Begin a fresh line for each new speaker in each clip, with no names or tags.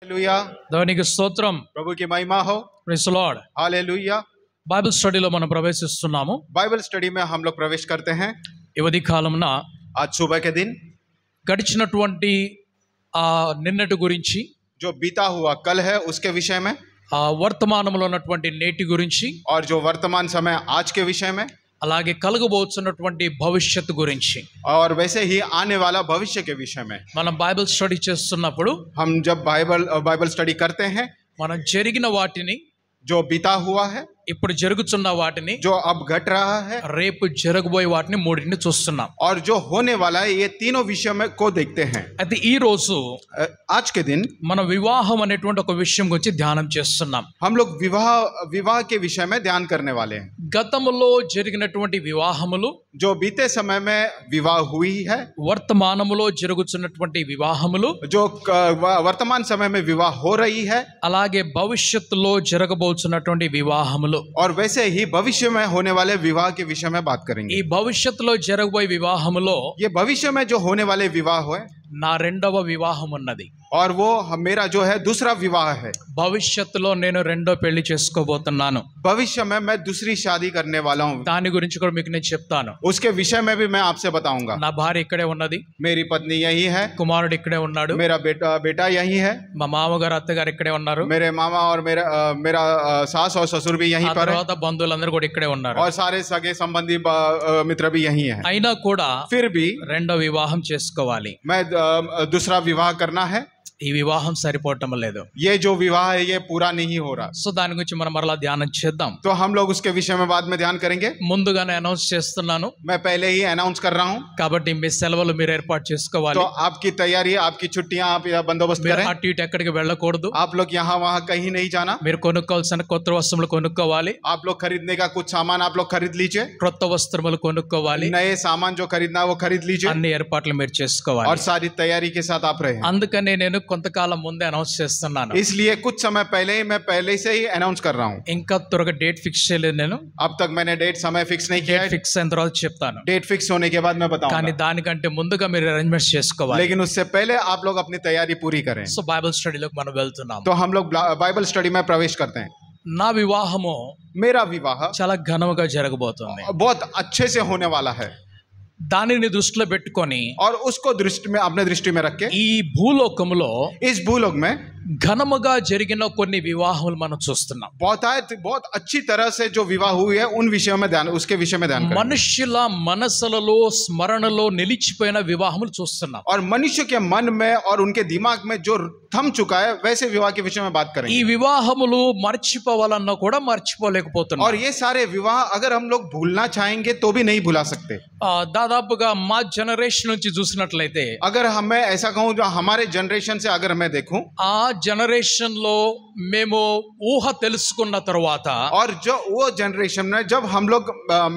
Hallelujah,
దేవునికి స్తోత్రం.
प्रभु की महिमा हो।
Praise the Lord.
Hallelujah.
Bible స్టడీలో మనం ప్రవేశిస్తున్నాము.
बाइबल स्टडी में हम लोग प्रवेश करते हैं।
ఈ ఉదయ కాలమున
आज सुबह के दिन
గడిచినటువంటి నిన్నటి గురించి,
जो बीता हुआ कल है उसके विषय में,
వర్తమానంలో ఉన్నటువంటి నేటి గురించి,
और जो वर्तमान समय आज के विषय में,
అలాగే కలుగబోతున్నటువంటి భవిష్యత్తు గురించి,
और वैसे ही आने वाला भविष्य के विषय में
మనం బైబిల్ స్టడీ చేస్తున్నప్పుడు
हम जब बाइबल स्टडी करते हैं,
మనం జరిగిన వాటిని,
जो बीता हुआ है,
ఇప్పుడు జరుగుతున్న వాటిని,
जो अब घट रहा है,
రేపు జరగబోయే వాటిని మూడింటిని చూస్తున్నాం.
और जो होने वाला है, ये तीनों विषयों में को देखते हैं।
అయితే ఈ రోజు
आज के दिन
మన వివాహం అనేటువంటి ఒక విషయం గురించి ధ్యానం చేస్తున్నాం.
हम लोग विवाह के विषय में ध्यान करने वाले हैं।
గతంలో జరిగినటువంటి వివాహములు,
जो बीते समय में विवाह हुई है,
వర్తమానములో జరుగుతున్నటువంటి వివాహములు,
जो वर्तमान समय में विवाह हो रही है,
అలాగే భవిష్యత్తులో జరగబోతున్నటువంటి వివాహములు.
और वैसे ही भविष्य में होने वाले विवाह के विषय में बात करेंगे।
ఈ భవిష్యత్తులో జరగబోయే వివాహములో
ये भविष्य में जो होने वाले विवाह है,
నా రెండవ వివాహం ఉన్నది.
और वो मेरा जो है दूसरा विवाह है।
భవిష్యత్తులో నేను రెండో పెళ్లి చేసుకోబోతున్నాను.
भविष्य में मैं दूसरी शादी करने वाला हूँ,
దాని గురించి కూడా మీకు నేను చెప్తాను.
उसके विषय में भी मैं आपसे बताऊंगा।
నా భార్య ఇక్కడే ఉన్నది,
मेरी पत्नी यही है,
కుమారుడు ఇక్కడే ఉన్నాడు,
मेरा बेटा यही है,
మా మామగారు అత్తగారు ఇక్కడే ఉన్నారు,
मेरे मामा और मेरा सास और ससुर भी
ఆ
यहीं पर है,
తర్వాత బంధువులందరూ కూడా ఇక్కడే ఉన్నారు.
और सारे सगे संबंधी मित्र भी यही है।
అయినా కూడా
फिर भी
రెండో వివాహం చేసుకోవాలి.
मैं दूसरा विवाह करना है।
ఈ వివాహం సరిపోవటం లేదు.
ये जो विवाह है ये पूरा नहीं हो रहा,
సో దాని గురించి మనం మరలా ధ్యానం చేద్దాం.
तो हम लोग उसके विषय में बाद में ध्यान करेंगे।
ముందుగానే అనౌన్స్ చేస్తున్నాను
मैं पहले ही अनाउंस कर रहा हूँ,
కాబట్టి మీ సెలవులు మీరు ఏర్పాటు చేసుకోవాలి.
तो आपकी तैयारी, आपकी छुट्टियां आप बंदोबस्त
మీరు
करें।
అటు ఇటు ఎక్కడికి వెళ్ళకూడదు.
आप लोग यहाँ वहाँ कहीं नहीं जाना।
మీరు కొనుక్కోవాల్సిన కొత్త వస్తువులు కొనుక్కోవాలి,
आप लोग खरीदने का कुछ सामान आप लोग खरीद लीजिए,
క్రొత్త వస్త్రములు కొనుక్కోవాలి,
नए सामान जो खरीदना है वो खरीद लीजिए,
అన్ని ఏర్పాట్లు మీరు
और
చేసుకోవాలి.
सारी तैयारी के साथ आप रहे।
అందుకనే నేను కొంతకాలం ముందే అనౌన్స్ చేస్తున్నాను.
इसलिए कुछ समय पहले ही मैं पहले से ही अनाउंस कर रहा हूँ।
ఇంకా త్వరగా డేట్ ఫిక్స్ చేయలేదు నేను.
अब तक मैंने डेट समय फिक्स नहीं किया
డేట్
है,
ఫిక్స్ అయిన తర్వాత చెప్తాను.
डेट फिक्स होने के बाद मैं
కానీ
बताऊंगा,
దానికంటే ముందుగా మీరు అరేంజ్మెంట్స్ చేసుకోవాలి.
लेकिन उससे पहले आप लोग अपनी तैयारी पूरी करें।
సో బైబిల్ స్టడీలోకి మనం వెళ్తున్నాం.
तो हम लोग बाइबल स्टडी में प्रवेश करते हैं।
నా వివాహము
मेरा विवाह
చాలా ఘనముగా జరగబోతుంది.
बहुत अच्छे से होने वाला है,
దానిని దృష్టిలో పెట్టుకొని
और उसको अपने दृष्टि में रख के
ఈ భూలోకములో
इस भूलोक में
ఘనముగా జరిగిన కొన్ని వివాహములు మనం చూస్తున్నాం.
बहुत अच्छी तरह से जो विवाह हुई है उन विषयों में उसके विषय में ध्यान करें।
మనుష్యుల మనసులలో స్మరణలో నిలిచిపోయిన వివాహములు చూస్తున్నాం.
और मनुष्य के मन में और उनके दिमाग में जो थम चुका है वैसे विवाह के विषय में बात
ఈ
करेंगे।
వివాహములు మర్చిపోవాలన్నా కూడా మర్చిపోలేకపోతున్నాం.
और ये सारे विवाह अगर हम लोग भूलना चाहेंगे तो भी नहीं भुला सकते।
దాదాపుగా మా జనరేషన్ నుంచి చూసినట్లయితే,
अगर हमें ऐसा कहूँ, जो हमारे जनरेशन से अगर मैं देखूं,
ఆ జనరేషన్ లో మేము ఊహ తెలుసుకున్న తర్వాత,
और जो वो जनरेशन में जब हम लोग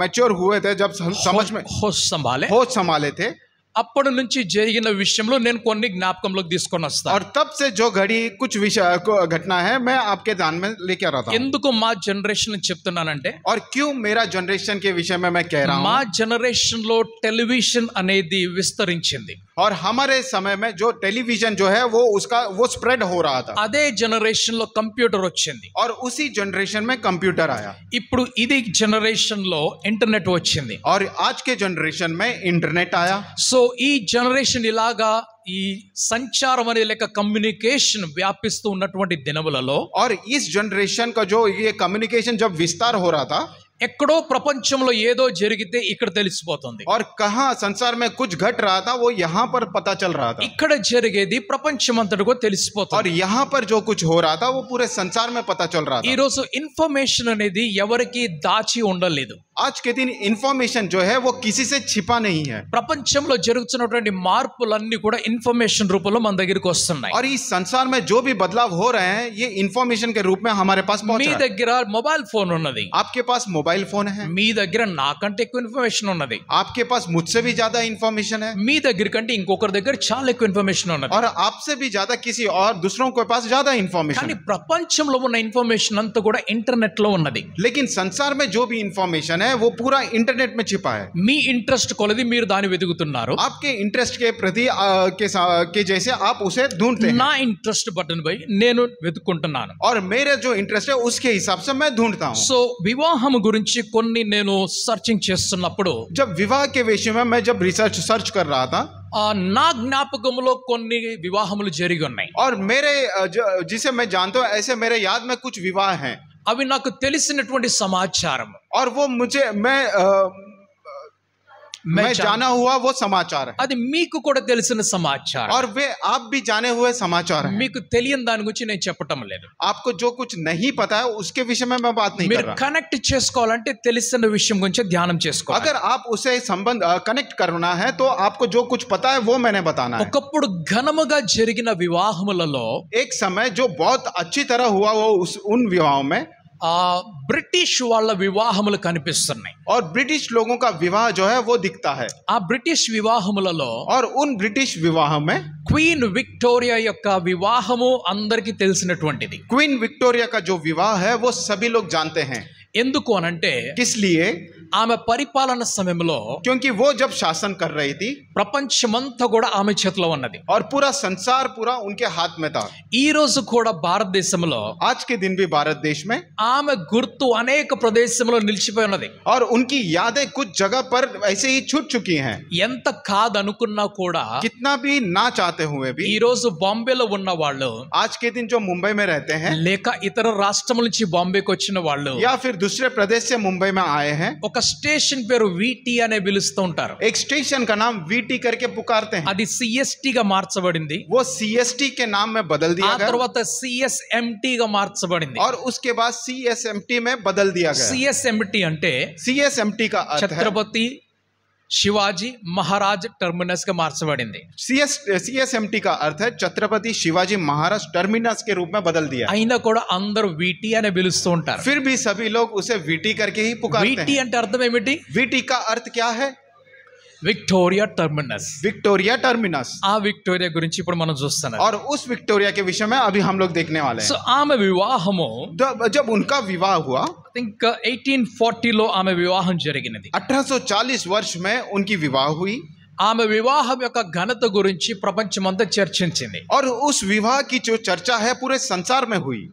मैच्योर हुए थे, जब समझ में
హోష్ సంభాలే,
होश संभाले थे,
అప్పటి నుంచి జరిగిన విషయంలో నేను కొన్ని జ్ఞాపకంలోకి తీసుకొని వస్తాను.
और तब से जो घड़ी कुछ विषय घटना है मैं आपके ध्यान में लेके आ रहा था।
ఎందుకు మా జనరేషన్ చెప్తున్నానంటే,
और क्यों मेरा जनरेशन के विषय में मैं कह रहा
మా
हूँ,
జనరేషన్ లో టెలివిజన్ అనేది విస్తరించింది.
और हमारे समय में जो टेलीविजन जो है वो स्प्रेड हो रहा था,
అదే జనరేషన్ లో కంప్యూటర్ వచ్చింది.
और उसी जनरेशन में कंप्यूटर आया,
ఇప్పుడు ఇది జనరేషన్ లో ఇంటర్నెట్ వచ్చింది.
और आज के जनरेशन में इंटरनेट आया।
సో ఈ జనరేషన్ ఇలాగా ఈ సంచారం అనే లేక కమ్యూనికేషన్ వ్యాపిస్తూ ఉన్నటువంటి దినములలో,
और इस जनरेशन का जो ये कम्युनिकेशन जब विस्तार हो रहा था,
ఎక్కడో ప్రపంచంలో ఏదో జరిగితే ఇక్కడ తెలిసిపోతుంది.
और कहाँ संसार में कुछ घट रहा था वो यहाँ पर पता चल रहा था,
ఇక్కడ జరిగేది ప్రపంచమంతటికో తెలిసిపోతుంది.
और यहाँ पर जो कुछ हो रहा था वो पूरे संसार में पता चल रहा
ఈ
था।
రోజు ఇన్ఫర్మేషన్ అనేది ఎవరికి దాచి ఉండలేదు.
आज के दिन इंफॉर्मेशन जो है वो किसी से छिपा नहीं है,
ప్రపంచంలో జరుగుతున్నటువంటి మార్పులన్నీ కూడా ఇన్ఫర్మేషన్ రూపంలో మన దగ్గరికి వస్తున్నాయి.
और इस संसार में जो भी बदलाव हो रहे हैं ये इंफॉर्मेशन के रूप में हमारे पास पहुंच
మీ
रहा है।
దగ్గర మొబైల్ ఫోన్ ఉన్నది,
आपके पास मोबाइल मोबाइल फोन है,
మీ దగ్గర నాకంటే ఎక్కువ ఇన్ఫర్మేషన్ ఉన్నది,
आपके पास मुझसे भी ज्यादा इंफॉर्मेशन है,
మీ దగ్గర కంటే ఇంకొకరి దగ్గర చాలా ఎక్కువ ఇన్ఫర్మేషన్ ఉన్నది.
और आपसे भी ज्यादा किसी और दूसरों के पास ज्यादा इंफॉर्मेशन
కానీ
है.
ప్రపంచంలో ఉన్న ఇన్ఫర్మేషన్ అంతా కూడా ఇంటర్నెట్ లో ఉన్నది.
लेकिन संसार में जो भी इंफॉर्मेशन है वो पूरा इंटरनेट में छिपा है.
మీ ఇంట్రెస్ట్ కొలది మీరు దాన్ని వెతుకుతున్నారు.
आपके इंटरेस्ट के प्रति के जैसे आप उसे ढूंढते हैं,
నా ఇంట్రెస్ట్ బటన్ పై నేను వెతుక్కుంటున్నాను.
और मेरे जो इंटरेस्ट है उसके हिसाब से मैं ढूंढता हूँ.
సో వివాహం గురించి కొన్ని నేను సర్చింగ్ చేస్తున్నప్పుడు
जब विवाह के विषय में मैं जब सर्च कर रहा था,
నా జ్ఞాపకంలో కొన్ని వివాహములు జరిగి ఉన్నాయి.
और मेरे जिसे मैं जानता हूँ ऐसे मेरे याद में कुछ विवाह हैं,
అవి నాకు తెలిసినటువంటి సమాచారం.
और वो मुझे मैं जाना हुआ वो समाचार है,
అది మీకు కూడా తెలిసిన సమాచారం.
और वे आप भी जाने हुए समाचार हैं.
మీకు తెలియని దాని గురించి నేను చెప్పటం లేదు.
आपको जो कुछ नहीं पता है उसके विषय में मैं बात नहीं कर
మీరు
रहा.
కనెక్ట్ చేసుకోవాలంటే తెలిసిన విషయం గురించి ధ్యానం చేసుకోవాలి.
अगर आप उसे संबंध कनेक्ट करना है तो आपको जो कुछ पता है वो मैंने बताना है.
ఒకప్పుడు ఘనముగా జరిగిన వివాహములలో
एक समय जो बहुत अच्छी तरह हुआ वो उन विवाहों में
బ్రిటిష్ వాళ్ళ వివాహములు కనిపిస్తున్నాయి.
और ब्रिटिश लोगों का विवाह जो है वो दिखता है.
ఆ బ్రిటిష్ వివాహములలో
और उन ब्रिटिश विवाह में
క్వీన్ విక్టోరియా యొక్క వివాహము అందరికీ తెలిసినటువంటిది.
क्वीन विक्टोरिया का जो विवाह है वो सभी लोग जानते हैं.
ఎందుకు అనంటే
किस लिए?
ఆమె పరిపాలన సమయంలో
क्योंकि वो जब शासन कर रही थी
ప్రపంచమంతా కూడా ఆమె చేతిలో ఉన్నది.
और पूरा संसार पूरा उनके हाथ में था.
ఈ రోజు కూడా భారతదేశంలో
आज के दिन भी भारत देश में
ఆమె గుర్తు అనేక ప్రదేశంలో నిలిచిపోయి ఉన్నది.
और उनकी यादें कुछ जगह पर ऐसे ही छूट चुकी हैं.
ఎంత కాదనుకున్నా కూడా
कितना भी ना चाहते हुए भी
ఈ రోజు బాంబేలో ఉన్న వాళ్ళు
आज के दिन जो मुंबई में रहते हैं
లేక ఇతర రాష్ట్రముల నుంచి బాంబేకి వచ్చిన వాళ్ళు
या फिर दूसरे प्रदेश से मुंबई में आए हैं,
ఒక స్టేషన్ పేరు వీటీ అనే పిలుస్తూ ఉంటారు.
एक स्टेशन का नाम वीटी करके पुकारते हैं.
అది సిఎస్టీ గా మార్చబడింది.
वो सीएसटी के नाम में बदल
ఆ
दिया गया
తర్వాత సిఎస్ఎంటీ గా మార్చబడింది.
और उसके बाद सीएसएमटी में बदल दिया गया.
సిఎస్ఎంటీ అంటే
सीएसएमटी का अर्थ है
ఛత్రపతి శివాజీ మహారాజ్ టర్మినస్ గా మార్చబడింది.
सीएसएमटी का अर्थ है छत्रपति शिवाजी महाराज टर्मिनस के रूप में बदल दिया.
అయినా కూడా అందరూ వీటీ అనే పిలుస్తూ ఉంటారు.
फिर भी सभी लोग उसे वीटी करके ही पुकारते
వీటీ
हैं.
అంటే అర్థం ఏమిటి?
वीटी का अर्थ क्या है?
Victoria terminus.
Victoria terminus.
ఆ విక్టోరియా గురించి ఇప్పుడు మనం చూస్తున్నాం.
और उस विक्टोरिया के विषय में अभी हम लोग देखने वाले
సో
हैं.
ఆమె వివాహము
जब उनका विवाह हुआ
ఇంకా 1840లో ఆమె వివాహం జరిగినది.
1840 वर्ष में उनकी विवाह हुई.
ఆమె వివాహం యొక్క ఘనత గురించి ప్రపంచమంతా చర్చించింది.
और उस विवाह की जो चर्चा है पूरे संसार में हुई.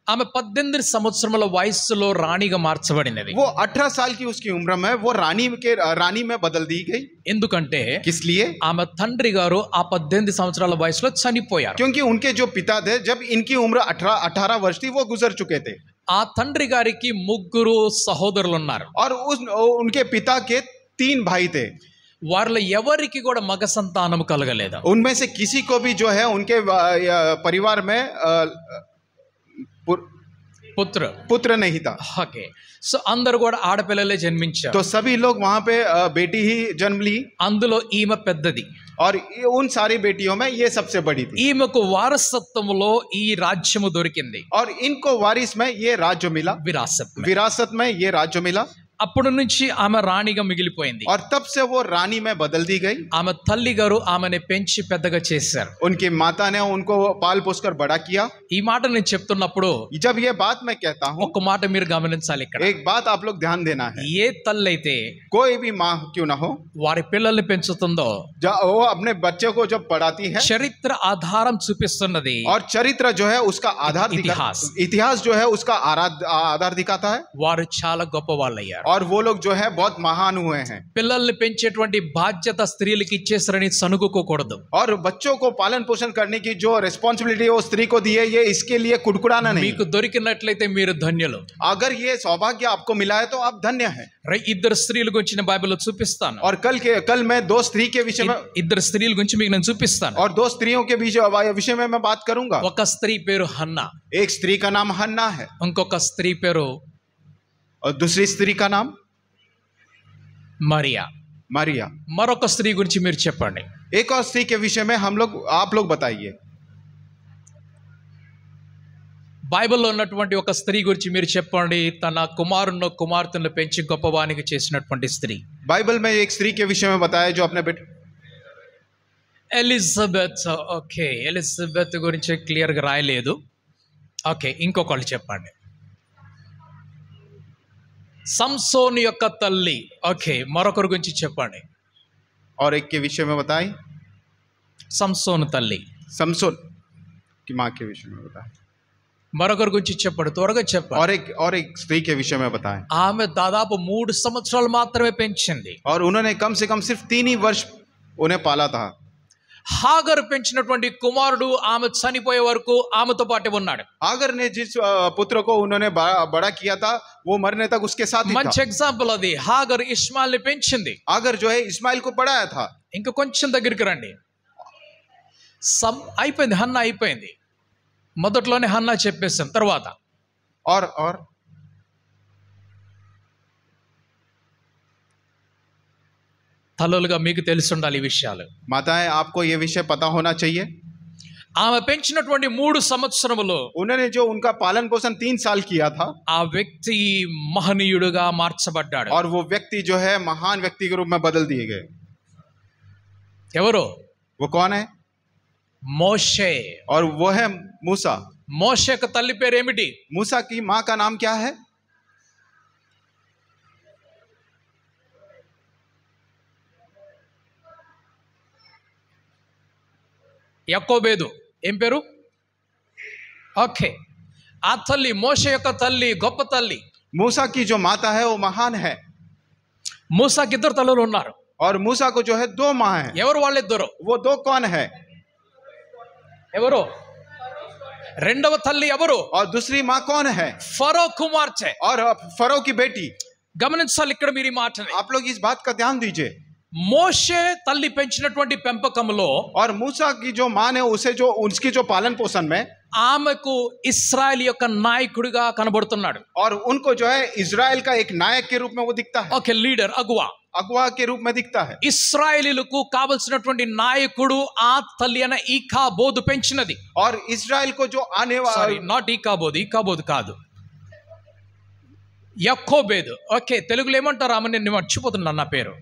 ఆమె 18 సంవత్సరముల వయస్సులో రాణిగా మార్చబడినది.
वो 18 साल की उसकी उम्र में वो रानी में बदल दी गई.
ఎందుకంటే
किस लिए?
ఆమె తండ్రి గారు ఆ 18 సంవత్సరాల వయసులో చనిపోయారు.
क्योंकि उनके जो पिता थे जब इनकी उम्र 18 वर्ष थी वो गुजर चुके थे.
ఆ తండ్రి గారికి ముగ్గురు సహోదరులు ఉన్నారు.
और उनके पिता के 3 भाई थे.
వారిలో ఎవరికి కూడా మగ సంతానం కలగలేదు.
उनमें से किसी को भी जो है उनके परिवार में पुत्र नहीं था.
ఓకే. సో అందరూ కూడా ఆడపిల్లలే జన్మించారు.
तो सभी लोग वहां पे बेटी ही जन्म ली.
అందులో ఈమె పెద్దది.
और उन सारी बेटियों में ये सबसे बड़ी थी.
ఈమెకు వారసత్వములో ఈ రాజ్యము దొరికింది.
और इनको वारिस में ये राज्य मिला. विरासत में ये राज्य मिला.
అప్పటి నుంచి ఆమె రాణిగా మిగిలిపోయింది.
और तब से वो रानी में बदल दी गई.
ఆమె తల్లి గారు ఆమెను పెంచి పెద్దగా చేశారు.
उनकी माता ने उनको पाल पोस कर बड़ा किया.
ఈ మాట నేను చెప్తున్నప్పుడు
जब ये बात मैं कहता हूँ
ఒక మాట మీరు గమనించాలి. ఇక్కడ
एक बात आप लोग ध्यान देना है.
ఏ తల్లి అయితే
कोई भी माँ क्यों ना हो
వారి పిల్లల్ని పెంచుతుందో
वो अपने बच्चे को जब पढ़ाती है
చరిత్ర ఆధారం చూపిస్తున్నది.
और चरित्र जो है उसका आधार इतिहास जो है उसका आधार दिखाता है.
వారు చాలా గొప్ప వాళ్ళయ్యారు.
और वो लोग जो है बहुत महान हुए हैं.
పిల్లల్ని పెంచేటువంటి బాధ్యత స్త్రీలకు ఇచ్చేసరని సనుగుకోకూడదు.
और बच्चों को पालन पोषण करने की जो रिस्पॉन्सिबिलिटी वो स्त्री को दी है ये इसके लिए कुड़कुड़ाना नहीं.
మీకు దొరికినట్లయితే మీరు ధన్యులు.
अगर ये सौभाग्य आपको मिला है तो आप धन्य हैं.
ఇద్దరు స్త్రీల గురించి నేను బైబిల్లో చూపిస్తాను.
और कल मैं 2 स्त्री के विषय में
ఇద్దరు స్త్రీల గురించి మీకు నేను చూపిస్తాను.
और 2 स्त्रियों के विषय में मैं बात करूंगा.
ఒక స్త్రీ పేరు హన్నా.
एक स्त्री का नाम हन्ना है.
ఇంకొక స్త్రీ పేరు
और दूसरी स्त्री का नाम
మరియా. మరొక స్త్రీ గురించి మీరు చెప్పండి.
एक और स्त्री के विषय में आप लोग बताइए.
బైబిల్లో ఉన్నటువంటి ఒక స్త్రీ గురించి మీరు చెప్పండి, తన కుమారుని కుమార్తెను పెంచి గొప్పవానికి చేసినటువంటి స్త్రీ.
बाइबल में एक स्त्री के विषय में बताया जो अपने बेटे
ఎలిజబెత్. ఓకే, ఎలిజబెత్ గురించి క్లియర్గా రాయలేదు. ఓకే, ఇంకొకళ్ళు చెప్పండి. సంసోను యొక్క తల్లి. ఓకే, మరొకరి గురించి చెప్పండి.
और एक के विषय में बताई
సంసోను తల్లి.
समसोन की माँ के विषय में बताया.
మరొకరి గురించి చెప్పండి, త్వరగా చెప్పండి.
और एक स्त्री के विषय में बताएं.
ఆమె దాదాపు 3 సంవత్సరాలు మాత్రమే పెంచింది.
और उन्होंने कम से कम सिर्फ 3 ही वर्ष उन्हें पाला था.
హాగర్ పెంచినటువంటి కుమారుడు ఆమె చనిపోయే వరకు ఆమెతో పాటే ఉన్నాడు.
हागर ने जिस पुत्र को उन्होंने बड़ा किया था वो मरने तक उसके साथ ही
మంచి
था.
ఎగ్జాంపుల్ అది. హాగర్ ఇష్మాయిల్ ని పెంచింది.
हागर जो है इस्माइल को पढ़ाया था.
ఇంకా కొంచెం దగ్గరికి రండి. అయిపోయింది, హన్నా అయిపోయింది. మొదట్లోనే హన్నా చెప్పేసాం. తర్వాత
और
తల్లులుగా మీకు తెలిసి ఉండాలి ఈ విషయాలు.
माताएं आपको ये विषय पता होना चाहिए.
ఆమె పెంచినటువంటి 3 సంవత్సరములు
उन्होंने जो उनका पालन पोषण 3 साल किया था
ఆ వ్యక్తి మహనీయుడుగా మార్చబడ్డాడు.
और वो व्यक्ति जो है महान व्यक्ति के रूप में बदल दिए गए.
ఎవరు?
वो कौन है?
మోషే.
और वो है मूसा.
మోషే యొక్క తల్లి పేరు ఏమిటి?
मूसा की माँ का नाम क्या है?
యాకోబేదు. ఏం పేరు? ఓకే, ఆ తల్లి మోషే యొక్క తల్లి గొప్ప తల్లి.
मूसा की जो माता है वो महान है.
మూసాకి 2 తల్లులు ఉన్నారు.
और मूसा को जो है 2 माँ है.
ఎవరు వాళ్ళిద్దరు?
वो 2 कौन है?
ఎవరు? రెండవ తల్లి ఎవరు?
और दूसरी माँ कौन है?
ఫరో కుమార్తె.
और फरो की बेटी.
గమనించాలి ఇక్కడ మీరు ఈ మాటని.
आप लोग इस बात का ध्यान दीजिए.
మోషే తల్లి పెంచినటువంటి పెంపకంలో
और मूसा की जो माँ ने उसे जो उसकी जो पालन पोषण में
ఆమెకు ఇశ్రాయేల్ యొక్క నాయకుడిగా కనబడుతున్నాడు.
और उनको जो है इजराइल का एक नायक के रूप में वो दिखता है.
ఓకే, లీడర్, అగువా.
अगुवा के रूप में दिखता है.
ఇశ్రాయేలీలకు కావలసినటువంటి నాయకుడు ఆ తల్లి అనే ఈకాబోదు పెంచినది.
और इजराइल को जो आने
సారీ,
वाला
నాట్ ఈకాబోదు కాదు, యాకోబేదు. ఓకే, తెలుగులో ఏమంటారు ఆమె? నేను మర్చిపోతున్నాను నా పేరు.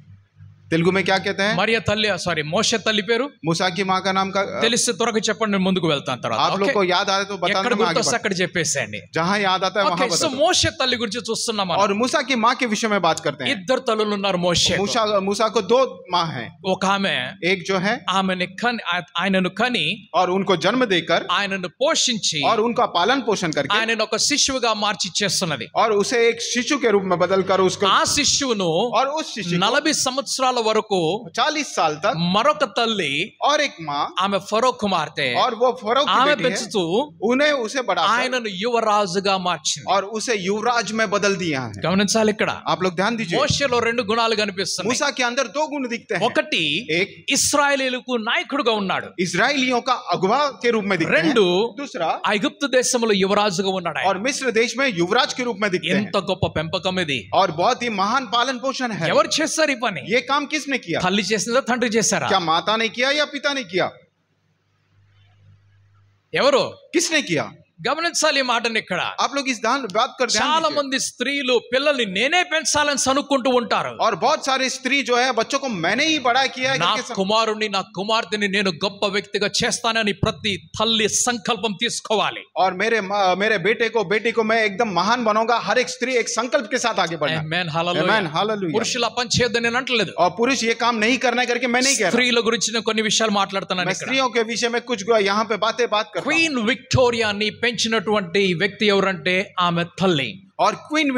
तेलुगु में क्या कहते हैं?
మరియా తల్లి, సారీ, మోషే తల్లి పేరు
मूसा की माँ का नाम का
తెలిస్తే త్వరగా చెప్పండి, నేను ముందుకు వెళ్తాను. తర్వాత
आप लोग को याद आए तो बता
ఎక్కడ
दूंगा आगे
గుర్తొస్తే
बढ़.
అక్కడ చెప్పేసేయండి.
जहाँ याद आता है
ఓకే,
वहाँ
సో
बता.
మోషే తల్లి గురించి చూస్తున్నాం మనం.
और मूसा की माँ के विषय में बात करते हैं.
2 తల్లులు ఉన్నారు మోషే.
मूसा को 2 माँ हैं.
ఒక ఆమె
एक जो है
ఆమెను కని, ఆయనను కని,
और उनको जन्म देकर
ఆయనను పోషించి,
और उनका पालन पोषण करके
ఆయనను ఒక శిశువుగా మార్చి చేస్తున్నది.
और उसे एक शिशु के रूप में बदल कर उसको
ఆ శిశువును
और उस शिशु को
40 సంవత్సరాల వరకు
40 साल तक
మరొక తల్లి,
और एक माँ
ఆమె ఫరో కుమార్తె,
और वो फरो की
ఆమె
बेटी है,
పెంచుతూ
उन्हें उसे बढ़ा
ఆయనను యువరాజుగా మార్చింది.
और उसे युवराज में बदल दिया है.
గమనించాలి ఇక్కడ.
आप लोग ध्यान दीजिए.
మోషేలో 2 గుణాలు కనిపిస్తున్నాయి.
मूसा के अंदर 2 गुण दिखते हैं.
ఒకటి,
एक
ఇశ్రాయేలీలకు నాయకుడుగా ఉన్నాడు.
इजराइलियों का अगुवा के रूप में दिखते हैं.
2,
दूसरा,
ఐగుప్తు దేశంలో యువరాజుగా ఉన్నాడు.
और मिस्र देश में युवराज के रूप में दिखते हैं.
ఎంత గొప్ప పెంపకం ఇది!
और बहुत ही महान पालन पोषण है.
ఎవరు చేశారు ఈ పని?
ये काम किसने किया?
తల్లి చేసిందా, తండ్రి చేశారా?
क्या माता ने किया या पिता ने किया?
ఎవరు?
किसने किया?
గమనించాలి ఈ మాటని ఇక్కడ.
आप लोग इस बात कर ध्यान
చాలా
दीजिए.
మంది స్త్రీలు పిల్లల్ని నేనే పెంచాలని అనుకుంటూ ఉంటారు.
और बहुत सारे स्त्री जो है बच्चों को मैंने ही बड़ा किया है
నా
करके
కుమారుని, నా కుమార్తెని నేను గొప్ప వ్యక్తిగా చేస్తానని ప్రతి తల్లి సంకల్పం తీసుకోవాలి.
और मेरे बेटे को बेटी को मैं एकदम महान बनूंगा. हर एक स्त्री एक संकल्प के साथ आगे बढ़ना.
ఆమేన్, హల్లెలూయా.
Amen, hallelujah.
పురుషుల పని చేయొద్దని నేను అంటలేదు.
और पुरुष ये काम नहीं करना है करके मैं नहीं कह रहा.
స్త్రీల గురించి నేను కొన్ని విషయాలు మాట్లాడుతున్నాను
मैं
ఇక్కడ.
स्त्रियों के विषय में कुछ यहाँ पे बात करता हूं.
క్వీన్ విక్టోరియాని పెంచినటువంటి వ్యక్తి ఎవరంటే ఆమె తల్లి.
और क्वीन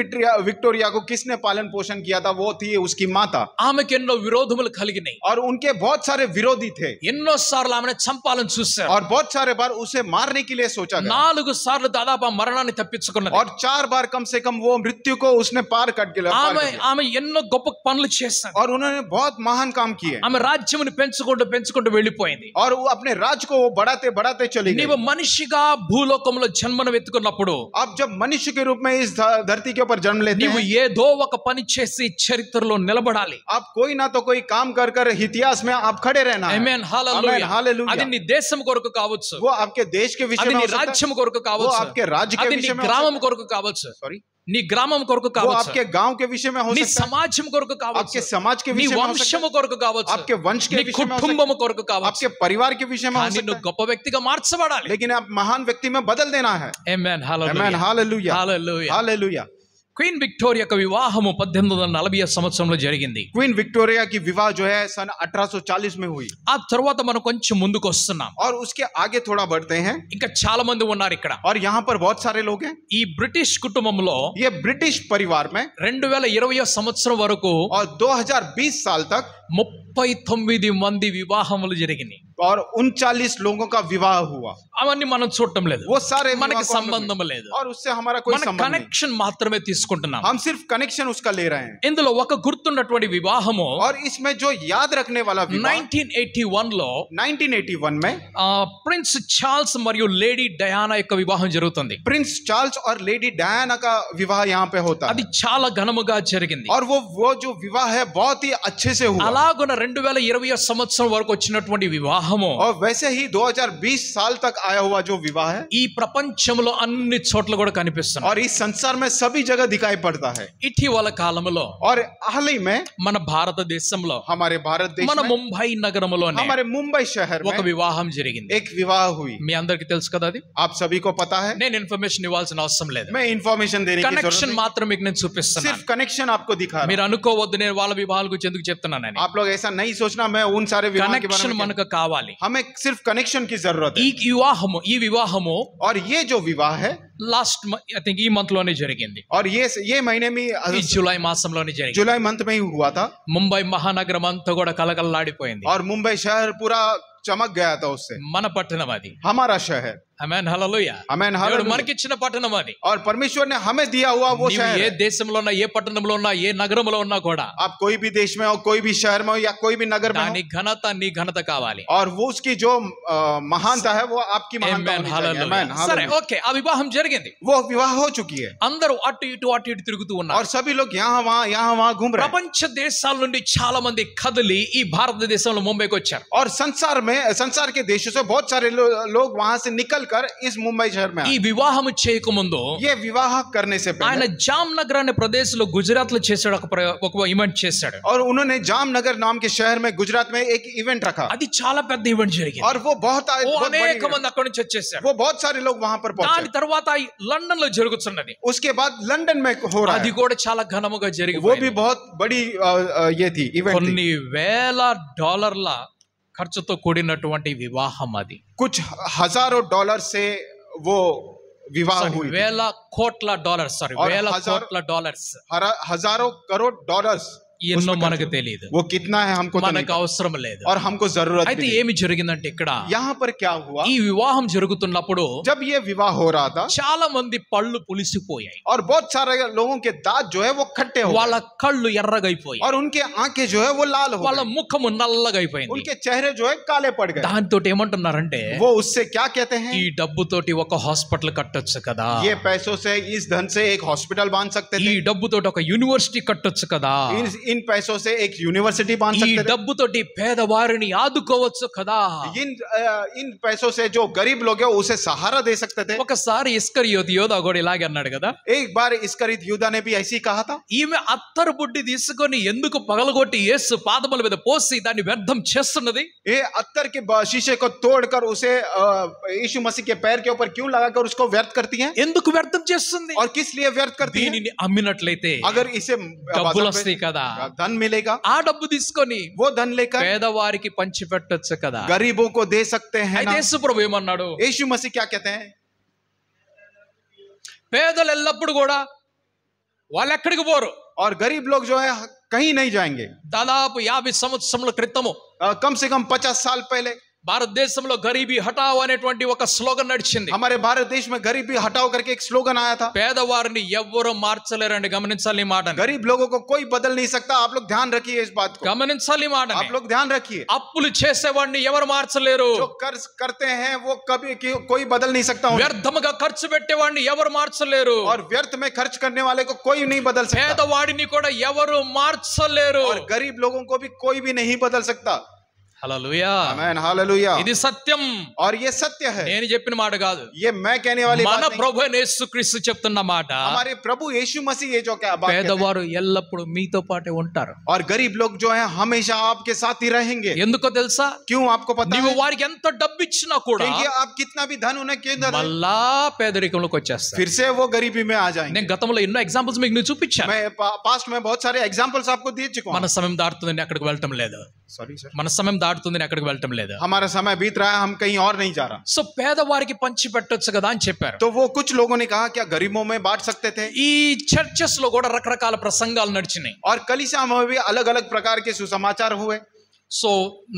विक्टोरिया को किसने पालन पोषण किया था? वो थी उसकी माता.
ఆమెకి ఎన్నో విరోధములు కలిగినాయి.
और उनके बहुत सारे विरोधी थे.
ఎన్నో సార్లు ఆమెను చంపాలని చూశారు.
और बहुत सारे बार उसे मारने के लिए सोचा गया.
4 సార్లు దాదాపు ఆ మరణాన్ని తప్పించుకున్నది.
और 4 बार कम से कम वो मृत्यु को उसने पार कर दिया.
ఆమె ఎన్నో గొప్ప పనులు చేశారు.
और उन्होंने बहुत महान काम किए.
ఆమె రాజ్యమును పెంచుకుంటూ వెళ్ళిపోయింది.
और वो अपने राज को वो बढ़ाते चली गई.
నీవు మనిషిగా భూలోకంలో జన్మను వెతుకున్నప్పుడు,
अब जब मनुष्य के रूप में इस धरती के ऊपर जन्म लेते
నీవు
हैं,
ఏదో ఒక పని చేసి చరిత్రలో నిలబడాలి.
आप कोई ना तो कोई काम कर कर इतिहास में आप खड़े रहना है.
ఆమేన్
Amen,
హల్లెలూయా.
hallelujah.
అది నీ దేశం కొరకు కావచ్చు,
वो आपके देश के विषय
అది
में
నీ
हो सकता है,
రాజ్యం కొరకు
वो
కావచ్చు,
आपके राज्य के
అది నీ
विषय में हो
గ్రామం
सकता
కొరకు కావచ్చు,
है. Sorry,
నీ గ్రామం కొరకు
वो
కావచ్చు,
आपके गांव के विषय में हो
నీ
सकता है,
సమాజం కొరకు
आपके
కావచ్చు,
समाज के
నీ
विषय में हो सकता
వంశము కొరకు
है,
కావచ్చు,
आपके वंश के
నీ
विषय में हो सकता
కుటుంబము కొరకు
है,
కావచ్చు.
आपके परिवार के विषय में हो
కానీ
सकता
నువ్వు
है,
గొప్ప వ్యక్తిగా మార్చబడాలి.
लेकिन आप महान व्यक्ति में बदल देना है.
ఆమేన్
Amen,
హల్లెలూయా.
hallelujah,
హల్లెలూయా.
hallelujah.
క్వీన్ విక్టోరియా యొక్క వివాహము 1840 సంవత్సరంలో జరిగింది.
क्वीन विक्टोरिया की विवाह जो है सन 1840 में हुई.
ఆ తర్వాత మనం కొంచెం ముందుకు వస్తున్నాం.
और उसके आगे थोड़ा बढ़ते हैं,
ఇంకా చాలా మంది ఉన్నారు ఇక్కడ.
और यहाँ पर बहुत सारे लोग हैं.
ఈ బ్రిటిష్ కుటుంబంలో
ये ब्रिटिश परिवार में
2020 సంవత్సరం వరకు
और 2020 साल तक
39 మంది వివాహములు జరిగినాయి.
और 39 लोगों का विवाह हुआ.
అవన్నీ మనం చూడటం లేదు,
वो सारे
మనకి
विवाह को हम लोग-
సంబంధం లేదు.
और उससे हमारा कोई
మన
संबंध नहीं.
కనెక్షన్ మాత్రమే తీసుకుంటున్నాం.
हम सिर्फ कनेक्शन उसका ले रहे हैं.
ఇందులో ఒక గుర్తున్నటువంటి వివాహము
और इसमें जो याद रखने वाला विवाह
1981 లో
1981 में
ప్రిన్స్ చార్ల్స్ మరియు లేడీ డయానా యొక్క వివాహం జరుగుతుంది.
प्रिंस चार्ल्स और लेडी डायना का विवाह यहाँ पे होता
అది
है.
చాలా ఘనముగా జరిగింది.
और वो जो विवाह है बहुत ही अच्छे से हुआ.
అలాగున 2020 సంవత్సరం వరకు వచ్చినటువంటి వివాహము
और वैसे ही 2020 साल तक आया हुआ जो विवाह है
ఈ ప్రపంచంలో అన్ని చోట్ల కూడా కనిపిస్తుంది.
और इस संसार में सभी जगह दिखाई पड़ता है.
ఇటీవల కాలంలో
और हाल ही में
మన భారతదేశంలో
हमारे भारत देश
మన
में
ముంబై నగరంలోనే
हमारे मुंबई शहर
ఒక
में
వివాహం జరిగింది.
एक विवाह हुई.
మీ అందరికి తెలుసు కదా అది.
आप सभी को पता है.
నేను ఇన్ఫర్మేషన్ ఇవ్వాల్సిన అవసరం లేదు.
मैं इंफॉर्मेशन देने की जरूरत
కనెక్షన్
नहीं.
మాత్రం మీకు నేను చూపిస్తున్నాను.
सिर्फ कनेक्शन आपको दिखा रहा
మీరు అనుకోవద్దు నేను వాళ్ళ వివాహాల గురించి ఎందుకు చెప్తున్నానని.
हूं. आप लोग ऐसा नहीं सोचना मैं उन सारे विवाह के बारे
కనెక్షన్
में
మనకు కావాలి.
हमें सिर्फ कनेक्शन की जरूरत
ఈ
है.
వివాహము
और ये जो विवाह है
లాస్ట్ ఐ థింక్ ఈ మంత్ లోనే జరిగింది.
और ये महीने में
ఈ జూలై మాసంలోనే జరిగింది.
जुलाई मंथ में ही हुआ था.
ముంబై మహానగరం అంతా కూడా కలకలలాడిపోయింది.
और मुंबई शहर पूरा चमक गया था उससे.
మన పట్టణం అది.
हमारा शहर.
ఆమేన్ హల్లెలూయా.
आमेन,
దేవుడు
हालेलुया.
మనకిచ్చిన పట్టణం అది.
और परमेश्वर ने हमें दिया हुआ वो
నీవు
शहर
ఏ
है.
దేశంలో ఉన్నా, ఏ పట్టణంలో ఉన్నా, ఏ నగరంలో ఉన్నా కూడా
आप कोई भी देश में हो, कोई भी शहर में हो या कोई भी नगर में
దాని
हो,
ఘనత నీ ఘనత కావాలి.
और वो उसकी जो महानता है वो आपकी महानता
ఆమేన్
होनी चाहिए.
హల్లెలూయా.
आमेन,
సరే
हालेलुया.
ఓకే, ఆ వివాహం జరిగింది.
वो विवाह हो चुकी है
అందరూ అటు ఇటు తిరుగుతూ ఉన్నారు.
और सभी लोग यहाँ वहाँ घूम रहे हैं.
ప్రపంచ దేశాల నుండి చాలా మంది కదిలి ఈ భారతదేశంలో ముంబైకి వచ్చారు.
और संसार के देशों से बहुत सारे लोग वहां से निकल कर इस मुंबई शहर में
ఈ
आए.
వివాహం చేయకముందు
ये विवाह करने से
ఆయన
पहले
జామ్నగర్ అనే ప్రదేశంలో గుజరాత్ లో చేశాడు, ఒక ఈవెంట్ చేశాడు.
और उन्होंने जामनगर नाम के शहर में गुजरात में एक इवेंट रखा.
అది చాలా పెద్ద ఈవెంట్ జరిగింది.
और वो बहुत
అనేక
बड़ी-
మంది అక్కడి నుంచి వచ్చేసారు.
वो बहुत सारे लोग वहां पर
దాని
पहुंचे.
తర్వాత లండన్ లో జరుగుతున్నది.
उसके बाद लंदन में हो रहा
అది
है.
కూడా చాలా ఘనముగా
वो भी
జరిగిపోయింది.
बहुत बड़ी ये थी इवेंट थी.
కొన్ని వేల డాలర్ల ఖర్చుతో కూడినటువంటి వివాహం అది.
कुछ हजारों डॉलर से वो विवाह
Sorry,
हुई थी.
వేల కోట్ల డాలర్స్, సారీ
और
వేల
हजार-
కోట్ల డాలర్స్.
हजारों करोड़ डॉलर्स.
ఎన్నో
उसमें
మనకు
खर्च-
తెలియదు,
वो कितना है हमको तो नहीं
మనకు
पता.
అవసరం లేదు.
और हमको जरूरत
అయితే
भी नहीं.
ఏమి జరిగిందంటే ఇక్కడ
यहाँ पर क्या हुआ,
ఈ వివాహం జరుగుతున్నప్పుడు
जब ये विवाह हो रहा था
చాలా మంది పళ్ళు పులిసిపోయాయి.
और बहुत सारे लोगों के दांत जो है वो खट्टे हो
వాళ్ళ
गए.
కళ్ళు ఎర్రగైపోయాయి,
और उनके आंखें जो है वो लाल हो
వాళ్ళ
गई.
ముఖము నల్లగైపోయింది.
उनके चेहरे जो है काले पड़ गए.
దాంతో ఏమంటున్నారంటే
वो उससे क्या कहते हैं,
ఈ డబ్బుతోటి ఒక హాస్పిటల్ కట్టొచ్చు కదా,
ये पैसों से इस धन से एक हॉस्पिटल बांध सकते
ఈ
थे,
డబ్బుతోటి ఒక యూనివర్సిటీ కట్టొచ్చు కదా,
इन पैसों से एक यूनिवर्सिटी बांध
ఈ
सकते थे,
డబ్బుతోటి పేదవారిని ఆదుకోవచ్చు కదా.
इन पैसों से जो गरीब लोग हैं उसे सहारा दे सकते थे.
ఒకసారి ఇస్కరియోతు యోధా కూడా ఇలాగే అన్నాడు కదా.
एक बार इस्करियोत यूदा ने भी ऐसे ही कहा था.
ఈమె అత్తరు బుడ్డి తీసుకొని ఎందుకు పగలగొట్టి యేసు పాదముల మీద పోసి దాన్ని వ్యర్థం చేస్తున్నది?
ये अत्तर के शीशे को तोड़कर उसे यीशु मसीह के पैर के ऊपर क्यों लगाकर उसको व्यर्थ करती हैं,
ఎందుకు వ్యర్థం చేస్తుంది?
और किस लिए व्यर्थ करती हैं?
దీనిని అమ్మినట్లయితే
अगर इसे
డబ్బులు
बाजार
వస్తాయి
में
కదా,
धन मिलेगा,
ఆ డబ్బు తీసుకొని
वो धन लेकर
పేదవారికి పంచి పెట్టొచ్చు కదా.
गरीबों को दे सकते हैं
అయితే
ना.
యేసు ప్రభు ఏమన్నాడు?
यीशु मसीह क्या कहते हैं,
పేదలు ఎల్లప్పుడు కూడా వాళ్ళు ఎక్కడికి పోరు.
और गरीब लोग जो है कहीं नहीं जाएंगे.
దాదాపు 50 సంవత్సరముల క్రితము
कम से कम 50 साल पहले
భారతదేశంలో గరీబీ హఠావ్ అనేటువంటి ఒక స్లోగన్ నడిచింది.
हमारे भारत देश में गरीबी हटाओ करके एक स्लोगन आया था.
పేదవారిని ఎవ్వరూ మార్చలేరండి. గమనించాలి ఈ మాటని.
गरीब लोगों को कोई बदल नहीं सकता. आप लोग ध्यान रखिए इस बात को.
గమనించాలి ఈ మాటని.
आप लोग ध्यान रखिए.
అప్పులు చేసేవాడిని ఎవరు మార్చలేరు.
जो कर्ज करते हैं वो कभी कोई बदल नहीं सकता.
వ్యర్థముగా ఖర్చు పెట్టేవాడిని ఎవరు మార్చలేరు.
और व्यर्थ में खर्च करने वाले को कोई नहीं बदल सकता.
పేదవాడిని కూడా ఎవరు మార్చలేరు.
और गरीब लोगों को भी कोई भी नहीं बदल सकता.
హల్లెలూయా.
Amen hallelujah.
ఇది సత్యం.
और ये सत्य है.
నేను చెప్పిన మాట కాదు.
ये मैं कहने वाली बात
మన
नहीं.
ప్రభు యేసుక్రీస్తు చెప్తున్న మాట.
हमारे प्रभु यीशु मसीह ये जो क्या बात कहते हैं.
పేదవారు ఎల్లప్పుడూ మీతో పాటే ఉంటారు.
और गरीब लोग जो हैं हमेशा आपके साथ ही रहेंगे.
ఎందుకో తెలుసా?
क्यों आपको पता
నీవు
है?
वाరికి ఎంత డబ్బు ఇచ్చినా కూడా
क्योंकि आप कितना भी धन उन्हें क्यों दे,
మళ్ళా పేదరికంలోకి వచ్చేస్తారు.
फिर से वो गरीबी में आ जाएंगे.
నేను గతంలో ఎన్నో ఎగ్జాంపుల్స్ మీకు నేను చూపించాను.
मैं पास्ट में बहुत सारे एग्जांपल्स आपको दे चुका
మన
हूं.
సమయం దాటుతుందని అక్కడికి వెళ్ళటం లేదు.
Sorry sir.
మన సమయం దాటుతుందని అక్కడికి వెళ్ళటం లేదు.
हमारा समय बीत रहा है, हम कहीं और नहीं जा रहा.
సో పేదవారికి పంచి పెట్టొచ్చు కదా అని చెప్పారు.
तो वो कुछ लोगों ने कहा क्या गरीबों में बांट सकते थे.
ఈ చర్చెస్ లో కూడా రకరకాల ప్రసంగాలు నడిచినాయి.
और कलीसिया में भी अलग अलग प्रकार के सुसमाचार हुए.
సో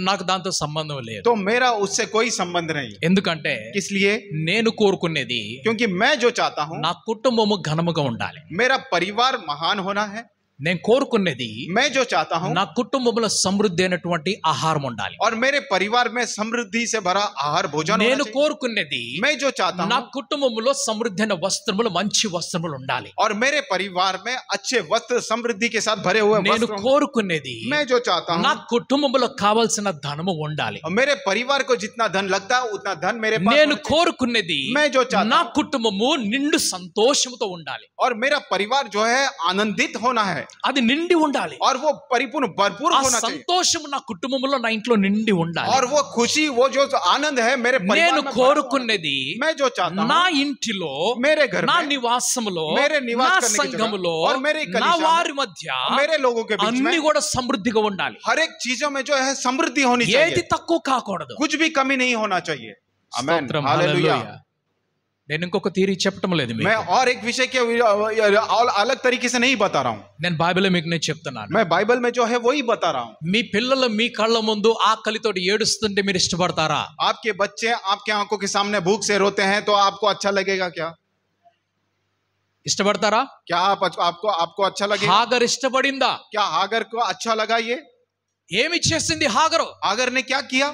నాకు దాంతో సంబంధం లేదు.
तो मेरा उससे कोई संबंध नहीं.
ఎందుకంటే
इसलिए
నేను కోరుకునేది
क्योंकि मैं जो चाहता हूं
నా కుటుంబము ఘనముగా ఉండాలి.
मेरा परिवार महान होना है.
నేను కోరుకునేది
मैं जो चाहता हूं
నా కుటుంబంలో సమృద్ధి అయినటువంటి ఆహారం ఉండాలి.
और मेरे परिवार में समृद्धि से भरा आहार भोजन होना
నేను
चाहिए.
కోరుకునేది
मैं जो चाहता
నా
हूं
కుటుంబంలో సమృద్ధి అయిన వస్త్రములు మంచి వస్త్రములు ఉండాలి.
और मेरे परिवार में अच्छे वस्त्र समृद्धि के साथ भरे हुए
నేను
वस्त्र.
కోరుకునేది
मैं जो चाहता
నా
हूं
కుటుంబంలో కావాల్సిన ధనము ఉండాలి.
मेरे परिवार को जितना धन लगता है उतना धन मेरे पास
నేను
होना चाहिए.
కోరుకునేది
मैं जो चाहता
నా
हूं
కుటుంబము నిండు సంతోషముతో ఉండాలి.
और मेरा परिवार जो है आनंदित होना है
అది నిండి ఉండాలి.
और वो परिपूर्ण भरपूर
ఆ
होना चाहिए.
సంతోషము నా కుటుంబంలో నా ఇంట్లో నిండి ఉండాలి.
और वो खुशी वो जो आनंद है मेरे परिवार
నేను
में भरा हुआ है.
కోరుకునేది
मैं जो चाहता
నా
हूं
ఇంటిలో
मेरे घर
నా
में
నివాసములో
मेरे निवास
నా
करने की
సంఘములో
जगह और मेरे
నా
कलीसिया में,
వారి మధ్య
मेरे लोगों के बीच
అన్ని
में
కూడా సమృద్ధిగా ఉండాలి.
हर एक चीजों में जो है समृद्धि होनी
ఏది
चाहिए.
తక్కువ కాకూడదు.
कुछ भी कमी नहीं होना चाहिए. आमेन
స్తోత్రం,
हालेलुया.
హల్లెలూయా. నేను ఇంకొక థియరీ చెప్పటం లేదు మీకు.
मैं और एक विषय के अलग तरीके से नहीं बता रहा हूँ.
నేను బైబిల్ మీకు నేను చెప్తున్నాను.
मैं बाइबल में जो है वही बता रहा हूँ.
మీ పిల్లలు మీ కళ్ళ ముందు ఆకలితోటి ఏడుస్తుంటే మీరు ఇష్టపడతారా?
आपके बच्चे आपके आंखों के सामने भूख से रोते हैं तो आपको अच्छा लगेगा क्या?
ఇష్టపడతారా?
क्या आपको अच्छा लगेगा?
హాగర్ ఇష్టపడిందా?
क्या हागर को अच्छा लगा ये?
ఏమి చేసింది హాగరు?
हागर ने क्या किया?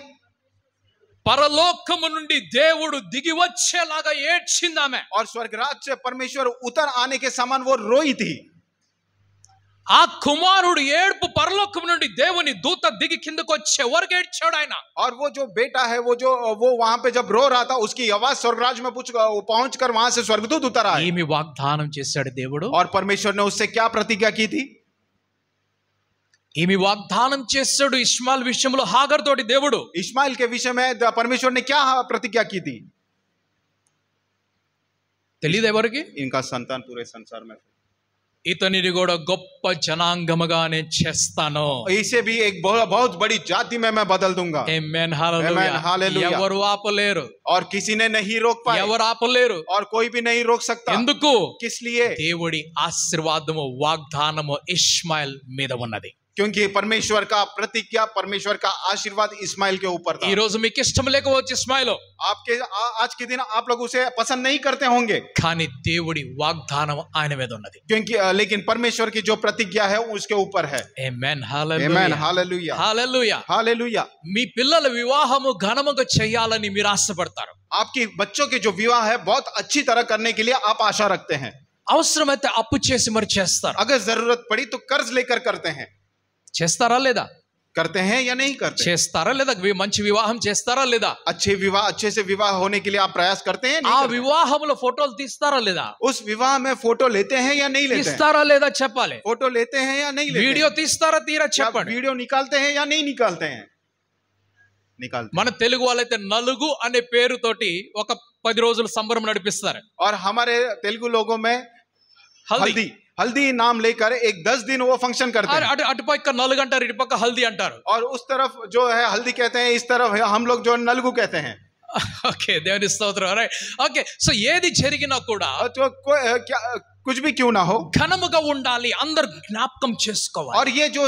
పరలోకము నుండి దేవుడు దిగి వచ్చేలాగా ఏడ్చింది ఆమె.
और स्वर्गराज से परमेश्वर उतर आने के समान वो रोई थी.
ఆ కుమారుడు ఏడుపు పరలోకం నుండి దేవుని దూత దిగి కిందకు వచ్చే వరకు ఏడ్చాడు ఆయన.
और वो जो बेटा है वो वहां पे जब रो रहा था उसकी आवाज स्वर्गराज में पहुंच कर वहां से स्वर्गदूत उतर आए.
ఏమి వాగ్దానం చేశాడు దేవుడు?
और परमेश्वर ने उससे क्या प्रतिज्ञा की थी?
ఏమి వాగ్దానం చేశాడు ఇష్మాయిల్ విషయంలో హాగర్ తోటి దేవుడు?
इस्माइल के विषय में परमेश्वर ने क्या प्रतिज्ञा की थी?
తెలియదు ఎవరికి?
इनका संतान पूरे संसार में
ఇతనిని కూడా గొప్ప జనాంగముగా నేను చేస్తాను.
इसे भी एक बहुत बड़ी जाति में मैं बदल दूंगा.
ఆమేన్
Amen,
హల్లెలూయా.
hallelujah.
ఎవరు ఆపలేరు.
और किसी ने नहीं रोक पाए.
ఎవరు ఆపలేరు.
और कोई भी नहीं रोक सकता.
ఎందుకు?
किस लिए?
దేవుడి ఆశీర్వాదము వాగ్దానము ఇష్మాయిల్ మీద ఉన్నది.
क्योंकि परमेश्वर का प्रतिज्ञा परमेश्वर का आशीर्वाद इस्माइल के ऊपर था.
ఈ రోజు మీకు ఇష్టం లేకపోవచ్చు ఇష్మాయిల్,
आपके आज के दिन आप लोग उसे पसंद नहीं करते होंगे.
కానీ దేవుడి వాగ్దానం ఆయన మీద ఉన్నది.
क्योंकि लेकिन परमेश्वर की जो प्रतिज्ञा है उसके ऊपर है.
ఆమేన్
Amen.
హల్లెలూయా.
हालेलुया.
హల్లెలూయా.
हालेलुया.
మీ పిల్లల వివాహము ఘనముగా చేయాలని మీరు ఆశపడతారు.
आपकी बच्चों के जो विवाह है बहुत अच्छी तरह करने के लिए आप आशा रखते हैं.
అవసరమైతే అప్పు చేసి మరి చేస్తారు.
अगर जरूरत पड़ी तो कर्ज लेकर करते हैं.
చేస్తారా లేదా?
करते हैं या नहीं करते?
చేస్తారా లేదా? మంచి వివాహం చేస్తారా లేదా?
अच्छे से विवाह होने के लिए आप प्रयास करते हैं?
ఆ
नहीं करते?
వివాహంలో ఫోటోలు తీస్తారా లేదా?
उस विवाह में फोटो लेते हैं या नहीं लेते हैं?
తీస్తారా లేదా చెప్పాలి.
फोटो लेते हैं या नहीं लेते
వీడియో
हैं?
తీస్తారా తీరా
या
చెప్పండి.
वीडियो निकालते हैं या नहीं निकालते हैं? निकालते
మన తెలుగు వాళ్ళైతే నలుగు అనే పేరుతోటి ఒక 10 రోజులు సంబరం నడిపిస్తారు.
हैं. और हमारे तेलुगु लोगों में
హల్దీ.
हल्दी नाम लेकर एक 10 दिन वो फंक्शन करते हैं.
అటుపక్క నలుగు అంటారు, ఇటుపక్క హల్దీ అంటారు.
और उस तरफ जो है हल्दी कहते हैं, इस तरफ हम लोग जो नलगु कहते हैं.
ఓకే, దేవుని స్తోత్రం. రైట్. ఓకే, సో ఏది జరిగినా కూడా
और जो कुछ भी क्यों ना हो,
ఘనముగా ఉండాలి, అందరు జ్ఞాపకం చేసుకోవాలి.
और ये जो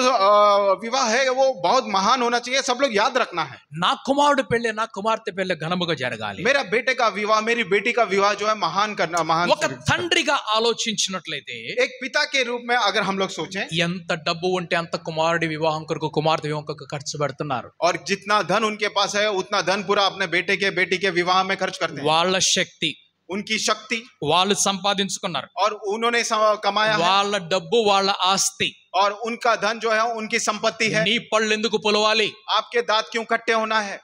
विवाह है वो बहुत महान होना चाहिए, सब लोग याद रखना है.
నా కుమారుడు పెళ్లి, నా కుమార్తె పెళ్లి ఘనముగా జరగాలి.
मेरा बेटे का विवाह, मेरी बेटी का विवाह जो है महान करना, महान.
ఒక తండ్రిగా ఆలోచించినట్లయితే,
एक पिता के रूप में अगर हम लोग सोचें,
ఎంత డబ్బు ఉంటే అంత కుమారుడి వివాహం కొరకు, కుమార్తె వివాహం కొరకు ఖర్చు పెడుతున్నారు.
और जितना धन उनके पास है उतना धन पूरा अपने बेटे के बेटी के विवाह में खर्च करते हैं.
వాళ్ళ శక్తి,
उनकी शक्ति,
వాళ్ళు సంపాదించుకున్నారు,
और उन्होंने कमाया है,
వాళ్ళ డబ్బు, వాళ్ళ ఆస్తి.
और उनका धन जो है उनकी संपत्ति है.
నీ పళ్ళు ఎందుకు పులవాలి?
आपके दांत क्यों कट्टे होना है?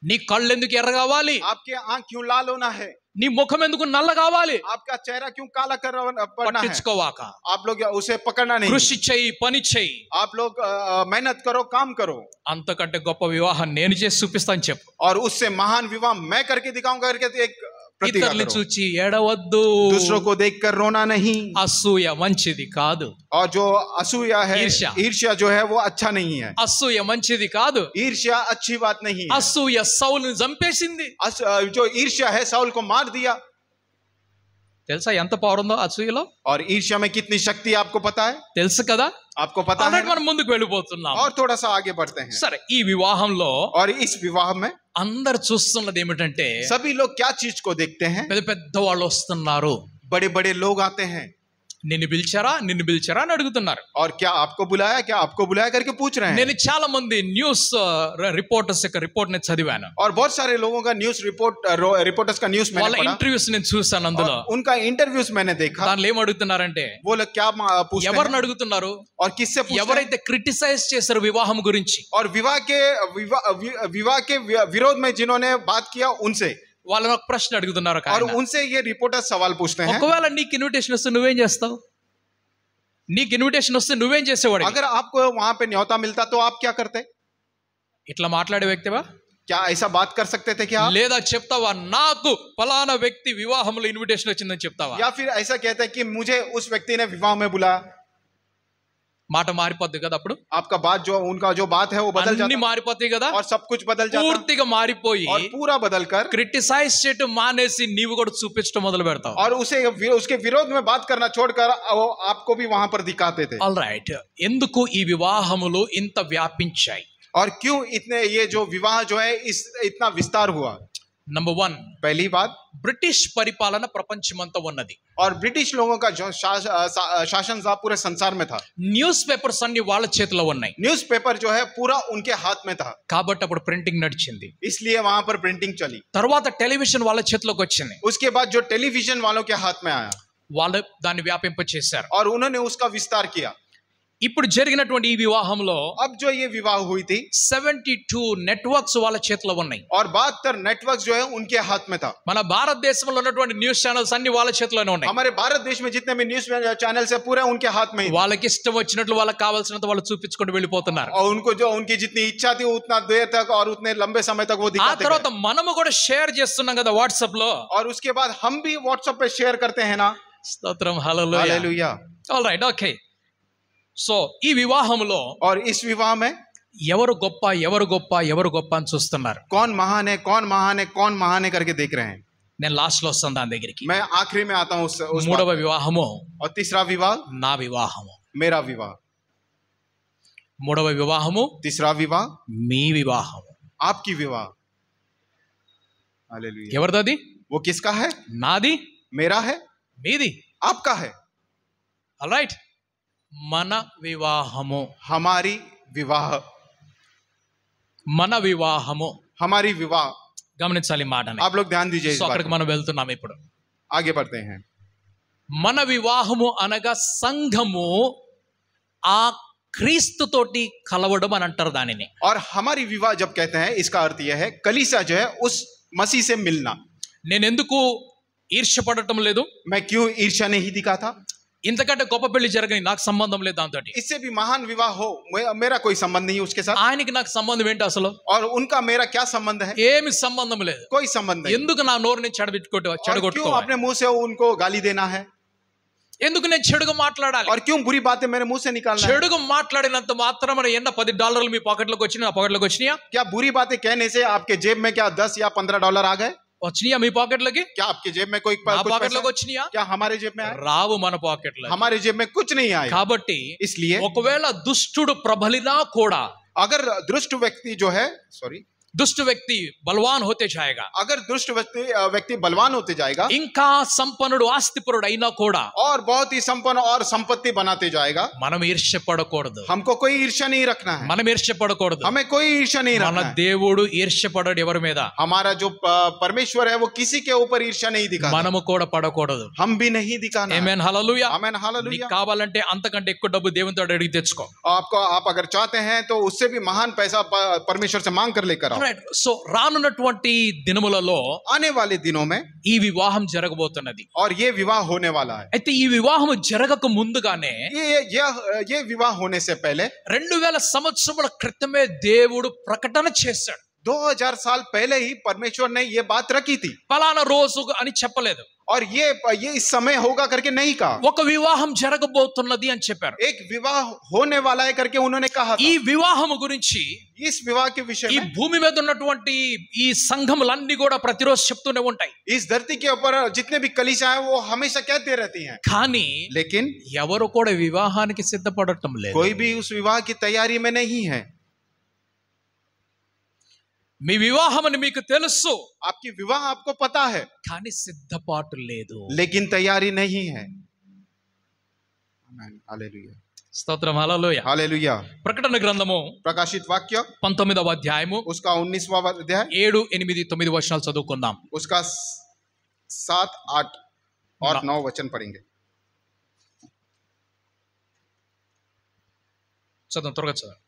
నీ కళ్ళు ఎందుకు ఎర్ర కావాలి?
आपके आंख क्यों लाल होना है?
నీ ముఖం ఎందుకు నల్ల కావాలి?
आपका चेहरा क्यों काला पड़ना है?
పట్టించుకోవాక.
आप लोग उसे पकड़ना नहीं.
కృషి చేయి, పని చేయి.
आप लोग मेहनत करो, काम करो.
అంతకంటే గొప్ప వివాహం నేను చేసి చూపిస్తాను చెప్పు.
और उससे महान विवाह मैं करके दिखाऊंगा करके एक प्रतिज्ञा
ఇతరులు
करो.
చూచి ఏడవద్దు.
दूसरों को देखकर रोना नहीं.
అసూయ మంచిది కాదు.
और जो असूया है,
ईर्ष्या.
ईर्ष्या जो है वो अच्छा नहीं है.
అసూయ మంచిది కాదు.
ईर्ष्या अच्छी बात नहीं है.
అసూయ సౌలుని చంపేసింది.
जो ईर्ष्या है साउल को मार दिया.
తెలుసా ఎంత పవర్ ఉందో అసూయలో?
और ईर्ष्या में कितनी शक्ति आपको पता है?
తెలుసు కదా?
आपको पता है?
అలాంటి మనం ముందుకు వెళ్ళిపోతున్నాం.
और थोड़ा सा आगे बढ़ते हैं.
సరే, ఈ వివాహంలో
और इस विवाह में
అందరు చూస్తున్నది ఏమిటంటే,
सभी लोग क्या चीज को देखते हैं?
పెద్ద పెద్ద వాళ్ళు వస్తున్నారు.
बड़े बड़े लोग आते हैं.
నిన్ను పిలిచారా, నిన్ను పిలిచారా అని అడుగుతున్నారు.
और क्या आपको बुलाया, क्या आपको बुलाया करके पूछ रहे हैं.
నేను చాలా మంది న్యూస్ రిపోర్టర్స్ యొక్క రిపోర్ట్ ని చదివాను.
और बहुत सारे लोगों का न्यूज रिपोर्टर्स का न्यूज
వాళ్ళ
मैंने पढ़ा.
ఇంటర్వ్యూస్ నేను చూసాను. అందులో
उनका इंटरव्यूज मैंने देखा.
దానిలో ఏం అడుగుతున్నారంటే,
वो लोग क्या पूछते
ఎవరిని
हैं
అడుగుతున్నారు?
और किससे पूछते हैं?
ఎవరైతే క్రిటిసైజ్ చేశారు వివాహం గురించి,
और विवाह के विरोध में जिन्होंने बात किया उनसे,
వాళ్ళని ఒక ప్రశ్న అడుగుతున్నారు. ఒక
और
ఆయన,
उनसे ये रिपोर्टर्स सवाल पूछते हैं,
ఒకవేళ నీకు ఇన్విటేషన్ వస్తే నువ్వేం చేస్తావు? నీకు ఇన్విటేషన్ వస్తే నువ్వేం చేసేవాడు?
अगर आपको वहां पे न्योता मिलता तो आप क्या करते?
ఇట్లా మాట్లాడే వ్యక్తివా?
क्या ऐसा बात कर सकते थे क्या आप?
లేదా చెప్తావా నాకు ఫలానా వ్యక్తి వివాహంలో ఇన్విటేషన్ వచ్చిందని చెప్తావా?
या फिर ऐसा कहते हैं कि मुझे उस व्यक्ति ने विवाह में बुलाया?
మాట మారిపోద్ది కదా అప్పుడు.
आपका बात जो उनका जो बात है वो बदल
అన్ని
जाता
మారిపోతాయి కదా.
और सब कुछ बदल जाता
పూర్తిగా మారిపోయి
और पूरा बदल कर
క్రిటిసైజ్ చేయటం మానేసి నీవు కూడా చూపించడం మొదలు పెడతావు.
और उसके विरोध में बात करना छोड़कर वो आपको भी वहां पर दिखाते थे.
ఆల్ రైట్, ఎందుకు ఈ వివాహములు ఇంత వ్యాపించాయి?
और क्यों इतने ये जो विवाह जो है इतना विस्तार हुआ?
నంబర్ 1,
पहली बात,
బ్రిటిష్ పరిపాలన ప్రపంచమంతా ఉన్నది.
और ब्रिटिश लोगों का जो शासन था पूरे संसार में था.
న్యూస్ పేపర్స్ అన్ని వాళ్ళ చేతిలో ఉన్నాయి.
न्यूज़पेपर जो है पूरा उनके हाथ में था,
కాబట్టి అప్పుడు ప్రింటింగ్ నడిచింది.
इसलिए वहां पर प्रिंटिंग चली.
తర్వాత టెలివిజన్ వాళ్ళ చేతిలోకి వచ్చింది.
उसके बाद जो टेलीविजन वालों के हाथ में आया
వాళ్ళు దాన్ని వ్యాపింప చేశారు.
और उन्होंने उसका विस्तार किया.
ఇప్పుడు జరిగినటువంటి ఈ వివాహంలో
अब जो ये विवाह हुई थी
72 నెట్వర్క్స్ వాళ్ళ చేతిలో ఉన్నాయి.
और 72 नेटवर्क जो है उनके हाथ में था.
మన భారతదేశంలో ఉన్నటువంటి న్యూస్ ఛానల్స్ అన్ని వాళ్ళ చేతిలోనే ఉన్నాయి.
हमारे भारत देश में जितने भी न्यूज चैनल है पूरे उनके हाथ में ही थे.
వాళ్ళకి ఇష్టం వచ్చినట్లు వాళ్ళకి కావాల్సినంత వాళ్ళు చూపించుకుంటూ వెళ్ళిపోతున్నారు.
और उनको जो उनकी जितनी इच्छा थी उतना देर तक और उतने लंबे समय तक वो
ఆ
दिखाते
తర్వాత
गए.
మనము కూడా షేర్ చేస్తున్నాం కదా వాట్సాప్ లో.
और उसके बाद हम भी व्हाट्सएप पे शेयर करते हैं ना.
స్తోత్రం, hallelujah.
Hallelujah.
All right, okay. So ఈ వివాహంలో
और इस विवाह में
ఎవరు గొప్ప ఎవరు గొప్ప ఎవరు గొప్ప అని చూస్తున్నారు.
कौन महान है, कौन महान है, कौन महान है करके देख रहे हैं.
నేను లాస్ట్ లో వస్తాను దాని దగ్గరికి.
मैं आखिरी में आता हूँ उस
మూడవ
बात.
వివాహము
और तीसरा विवाह
నా వివాహము.
मेरा विवाह.
మూడవ వివాహము
तीसरा विवाह
మీ వివాహము.
आपकी विवाह. हालेलुया.
ఎవరిది?
वो किसका है?
నాది,
मेरा है,
మీది.
आपका है.
ఆల్ రైట్, మన వివాహము.
हमारी विवाह.
మన వివాహము.
हमारी विवाह.
గమనించాలి మాటని.
आप लोग ध्यान दीजिए इस
సో
बात
అక్కడికి
पर.
మనం వెళ్తున్నాం ఇప్పుడు.
आगे बढ़ते हैं.
మన వివాహము అనగా సంఘము ఆ క్రీస్తుతోటి కలవడం అని అంటారు దానిని.
और हमारी विवाह जब कहते हैं इसका अर्थ यह है कलीसिया जो है उस मसीह से मिलना.
నేను ఎందుకు ఈర్ష్యపడటం లేదు?
मैं क्यों ईर्ष्या नहीं दिखाता?
ఇంతకంటే గొప్ప పెళ్లి జరగని నాకు సంబంధం లేదు దాంతో.
इससे भी महान विवाह हो मेरा कोई संबंध नहीं है उसके साथ.
ఆయనకి నాకు సంబంధం ఏంటి అసలు?
और उनका मेरा क्या संबंध है?
ఏమి సంబంధం లేదు.
कोई संबंध नहीं.
ఎందుకు నా నోరుని
और क्यों
చెడగొట్టుకోవాలి?
अपने मुंह से उनको गाली देना है?
ఎందుకు నేను చెడుగా మాట్లాడాలి?
और क्यों बुरी बातें मेरे मुंह से निकालना है?
చెడుగా మాట్లాడినంత మాత్రమే ఎన్న $10 మీ పాకెట్లోకి వచ్చినాయి, నా పాకెట్లోకి వచ్చినాయా?
क्या बुरी बातें कहने से आपके जेब में क्या 10 या 15 डॉलर आ गए?
వచ్చినాయా మీ పాకెట్లకి?
क्या आपकी जेब में कोई
నా
कुछ पैसा
పాకెట్లోకి
है?
వచ్చినాయా?
क्या हमारे जेब में आए?
రావు మన పాకెట్లో.
हमारे जेब में कुछ नहीं आए.
కాబట్టి
इसलिए
ఒకవేళ దుష్టుడు ప్రబలినా కూడా,
अगर दुष्ट व्यक्ति जो है
दुष्ट व्यक्ति बलवान होते जाएगा,
अगर दुष्ट व्यक्ति बलवान होते जाएगा,
ఇంకా సంపన్నుడు ఆస్తిపరుడు అయినా కూడా
और बहुत ही संपन्न और संपत्ति बनाते जाएगा,
మనం ఈర్ష్యపడకూడదు.
हमको कोई ईर्ष्या नहीं रखना है.
మనం ఈర్ష్యపడకూడదు.
हमें कोई ईर्ष्या नहीं
మన
रखना है.
దేవుడు ఈర్ష్యపడడు ఎవరి మీద.
हमारा जो परमेश्वर है वो किसी के ऊपर ईर्ष्या नहीं दिखाता.
మనము కూడా పడకూడదు.
हम भी नहीं दिखाना.
ఆమేన్ హల్లెలూయా.
आमेन
నీకు
हालेलुया.
కావాలంటే అంతకంటే ఎక్కువ డబ్బు దేవునితో అడిగి తెచ్చుకో.
आप अगर चाहते हैं तो उससे भी महान पैसा परमेश्वर से मांग कर लेकर आओ.
సో రానున్నటువంటి దినములలో
आने वाले दिनों में
ఈ వివాహం జరగబోతున్నది.
और ये विवाह होने वाला है.
అయితే ఈ వివాహం జరగక ముందుగానే
ये विवाह होने से पहले
2000 సంవత్సరాల క్రితమే దేవుడు ప్రకటన చేశాడు.
2000 साल पहले ही परमेश्वर ने ये बात रखी थी.
ఫలానా రోజు అని చెప్పలేదు.
और ये इस समय होगा करके नहीं कहा.
ఒక వివాహం జరగబోతున్నది అని చెప్పారు.
एक विवाह होने वाला है करके उन्होंने कहा था.
ఈ వివాహం గురించి
इस विवाह के विषय
ఈ
में
భూమి మీద ఉన్నటువంటి ఈ సంఘములన్నీ కూడా ప్రతిరోజు చెప్తూనే ఉంటాయి.
इस धरती के ऊपर जितने भी कलीसियां हैं वो हमेशा कहते रहती हैं.
కానీ
लेकिन
ఎవరు కూడా వివాహానికి సిద్ధపడటం లేదు.
कोई भी उस विवाह की तैयारी में नहीं है.
మీ వివాహం అని మీకు తెలుసు,
आपकी विवाह आपको पता है,
కానీ సిద్ధపాటు లేదు.
लेकिन तैयारी नहीं है. Amen hallelujah.
స్తోత్రం హల్లెలూయా.
हालेलुया.
ప్రకటన గ్రంథము
प्रकाशित वाक्य
19వ అధ్యాయము
उसका 19वां अध्याय
7, 8, 9 వచనాలు చదువుకుందాం.
उसका 7, 8 और 9 वचन पढ़ेंगे.
చదువు త్వరగా చదువు.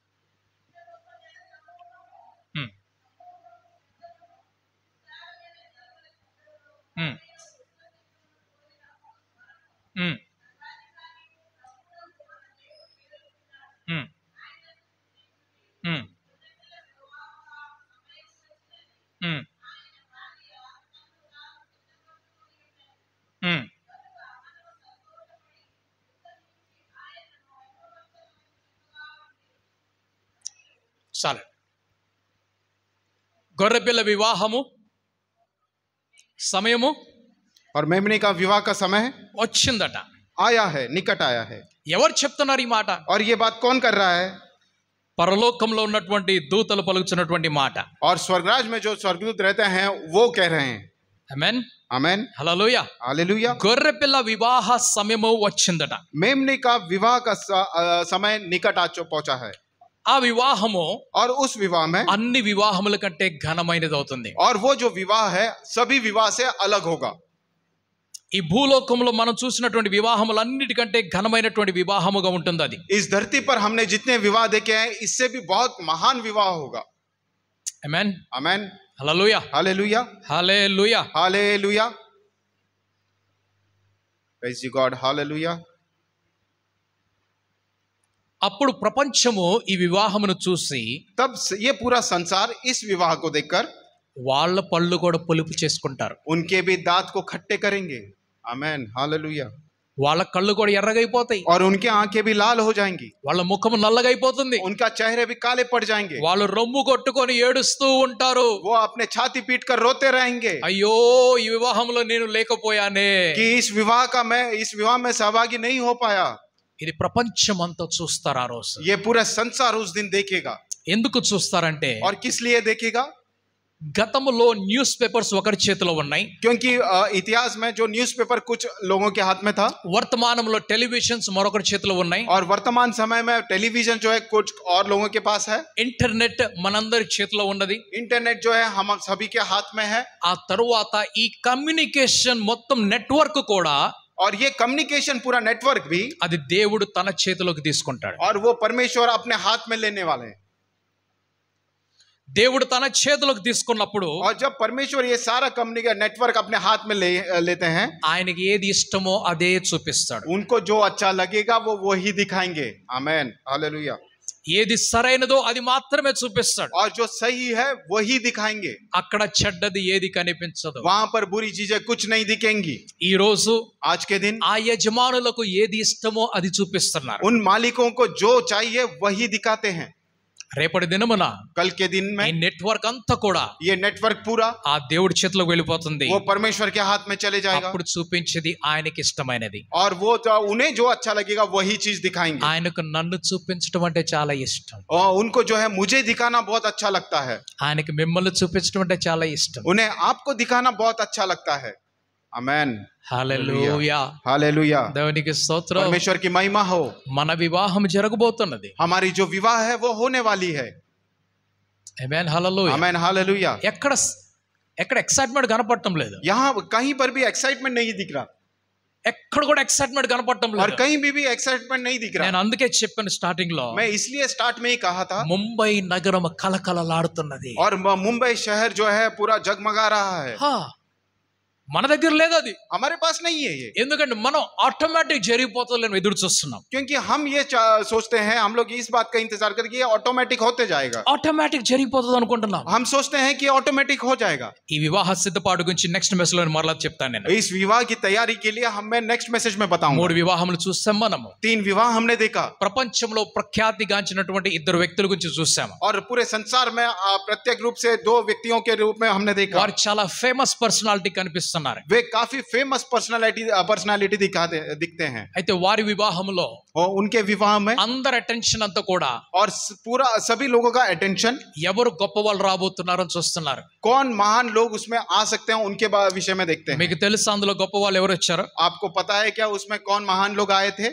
చాలు. గొర్రెపిల్ల వివాహము సమయము
और मेमने का विवाह का समय
వచ్చిందట.
आया है, निकट आया है.
ఎవరు చెప్తున్నారు ఈ మాట?
और ये बात कौन कर रहा है?
పరలోకంలో ఉన్నటువంటి దూతలు పలుకుతున్నటువంటి మాట.
और स्वर्गराज में जो स्वर्गदूत रहते हैं वो कह रहे हैं.
ఆమేన్
आमेन
హల్లెలూయా.
हालेलुया.
గొర్రెపిల్ల వివాహ సమయము వచ్చిందట.
मेमने का विवाह का समय निकट आ पहुंचा है.
ఆ వివాహము
और उस विवाह में
అన్ని వివాహముల కంటే ఘనమైనది అవుతుంది.
और वो जो विवाह है सभी विवाह से अलग होगा.
ఈ భూలోకంలో మనం చూసినటువంటి వివాహములన్నిటికంటే ఘనమైనటువంటి వివాహముగా ఉంటుంది అది.
इस धरती पर हमने जितने विवाह देखे हैं इससे भी बहुत महान विवाह होगा.
Amen
amen
hallelujah.
Hallelujah.
Hallelujah.
Hallelujah. Praise you God. Hallelujah.
అప్పుడు ప్రపంచము ఈ వివాహమును చూసి
तब ये पूरा संसार इस विवाह को देखकर
వాళ్ళ పళ్ళు కూడా పులుపు చేసుకుంటారు.
उनके भी दांत को खट्टे करेंगे. Amen hallelujah.
వాళ్ళ కళ్ళు కూడా ఎర్రగైపోతాయి.
और उनके आंखें भी लाल हो जाएंगी.
వాళ్ళ ముఖము నల్లగైపోతుంది.
उनका चेहरे भी काले पड़ जाएंगे.
వాళ్ళు రొమ్ము కొట్టుకొని ఏడుస్తూ ఉంటారు.
वो अपने छाती पीट कर रोते रहेंगे.
అయ్యో ఈ వివాహంలో నేను లేకపోయానే.
कि इस विवाह में सहभागी नहीं हो पाया.
ఇది ప్రపంచం అంతా చూస్తారు ఆ రోజు.
ये पूरा संसार उस दिन देखेगा.
ఎందుకు చూస్తారంటే
और किस लिए देखेगा?
గతంలో న్యూస్ పేపర్స్ ఒకరి చేతిలో ఉన్నాయి.
क्योंकि इतिहास में जो न्यूज़पेपर कुछ लोगों के हाथ में था.
వర్తమానంలో టెలివిజన్స్ మరొకరి చేతిలో ఉన్నాయి.
और वर्तमान समय में टेलीविजन जो है कुछ और लोगों के पास है.
ఇంటర్నెట్ మనందరి చేతిలో ఉన్నది.
इंटरनेट जो है हम सभी के हाथ में है.
ఆ తరువాత ఈ కమ్యూనికేషన్ మొత్తం నెట్వర్క్ కూడా
और ये कम्युनिकेशन पूरा नेटवर्क भी
అది దేవుడు తన చేతిలోకి తీసుకుంటాడు.
और वो परमेश्वर अपने हाथ में लेने वाले हैं.
దేవుడు తన చేతిలోకి తీసుకున్నప్పుడు
और जब परमेश्वर ये सारा कम्युनिकेशन नेटवर्क अपने हाथ में लेते हैं
ఆయనకి ఏది ఇష్టమో అదే చూపిస్తాడు.
उनको जो अच्छा लगेगा वो वही दिखाएंगे. Amen hallelujah.
ఏది సరైనదో అది మాత్రమే చూపిస్తాడు.
और जो सही है वही दिखाएंगे.
అక్కడ చెడ్డది ఏది కనిపించదు.
वहां पर बुरी चीजें कुछ नहीं दिखेंगी.
ఈ రోజు
आज के दिन
ఆ యజమానులకు ఏది ఇష్టమో అది చూపిస్తున్నారు.
उन मालिकों को जो चाहिए वही दिखाते हैं.
రేపటి దినమున
कल के दिन
ఈ
में
నెట్వర్క్ అంతా కూడా
ये नेटवर्क पूरा
ఆ దేవుడి చేతిలోకి వెళ్ళిపోతుంది.
वो परमेश्वर के हाथ में चले जाएगा
అప్పుడు చూపించేది ఆయనకి ఇష్టమైనది.
और वो उन्हें जो अच्छा लगेगा वही चीज दिखाएंगे.
ఆయనకు నన్ను చూపించడం అంటే చాలా ఇష్టం.
और उनको जो है मुझे दिखाना बहुत अच्छा लगता है.
ఆయనకి మిమ్మల్ని చూపించడం అంటే చాలా ఇష్టం.
उन्हें आपको दिखाना बहुत अच्छा लगता है. आमेन.
హల్లెలూయా.
हालेलुया.
దేవునికి స్తోత్రం.
परमेश्वर की महिमा हो.
మన వివాహం జరగబోతున్నది.
हमारी जो विवाह है वो होने वाली है.
ఆమేన్. హల్లెలూయా.
आमेन. हालेलुया.
ఎక్కడ ఎక్సైట్మెంట్ కనపడటం లేదు.
यहाँ कहीं पर भी एक्साइटमेंट नहीं दिख रहा.
ఎక్కడ కూడా ఎక్సైట్మెంట్ కనపడటం
और
లేదు.
कहीं भी एक्साइटमेंट नहीं दिख
నేను
रहा.
అందుకే చెప్పాను స్టార్టింగ్ లో,
मैं इसलिए स्टार्ट में ही कहा था.
ముంబై నగరం కలకలలాడుతున్నది.
और मुंबई शहर जो है पूरा जगमगा रहा है.
హా, మన దగ్గర లేదు అది.
हमारे पास नहीं है ये.
ఎందుకంటే మనం ఆటోమేటిక్ జరిగిపోతుందని ఎదురు చూస్తున్నాం.
क्योंकि हम ये सोचते हैं, हम लोग इस बात का इंतजार करते कि ये ऑटोमेटिक होते जाएगा.
ఆటోమేటిక్ జరిగిపోతుంది అనుకుంటున్నాం.
हम सोचते हैं कि ऑटोमेटिक हो जाएगा.
ఈ వివాహ సిద్ధపాటు గురించి నెక్స్ట్ మెసేజ్ లో మరలా చెప్తాను నేను.
इस विवाह की तैयारी के लिए मैं नेक्स्ट मैसेज में बताऊंगा.
3 వివాహములు చూసాం మనము.
3 विवाह हमने देखा.
ప్రపంచంలో ప్రఖ్యాతిగాంచినటువంటి 2 వ్యక్తుల గురించి చూసాము.
और पूरे संसार में प्रत्येक रूप से 2 व्यक्तियों के रूप में हमने देखा.
వారు చాలా ఫేమస్ పర్సనాలిటీ కనిపిస్తున్నారు.
वे काफी फेमस पर्सनालिटी दिखते हैं.
అయితే వారి వివాహంలో
और उनके विवाह में
అందరి అటెన్షన్ అంతా కూడా
और पूरा सभी लोगों का अटेंशन
ఎవరు గొప్ప వాళ్ళు రాబోతున్నారని చూస్తున్నారు.
कौन महान लोग उसमें आ सकते हैं उनके विषय में देखते हैं.
మీకు తెలుసా అందులో గొప్ప వాళ్ళు ఎవరు వచ్చారు?
आपको पता है क्या उसमें कौन महान लोग आए थे?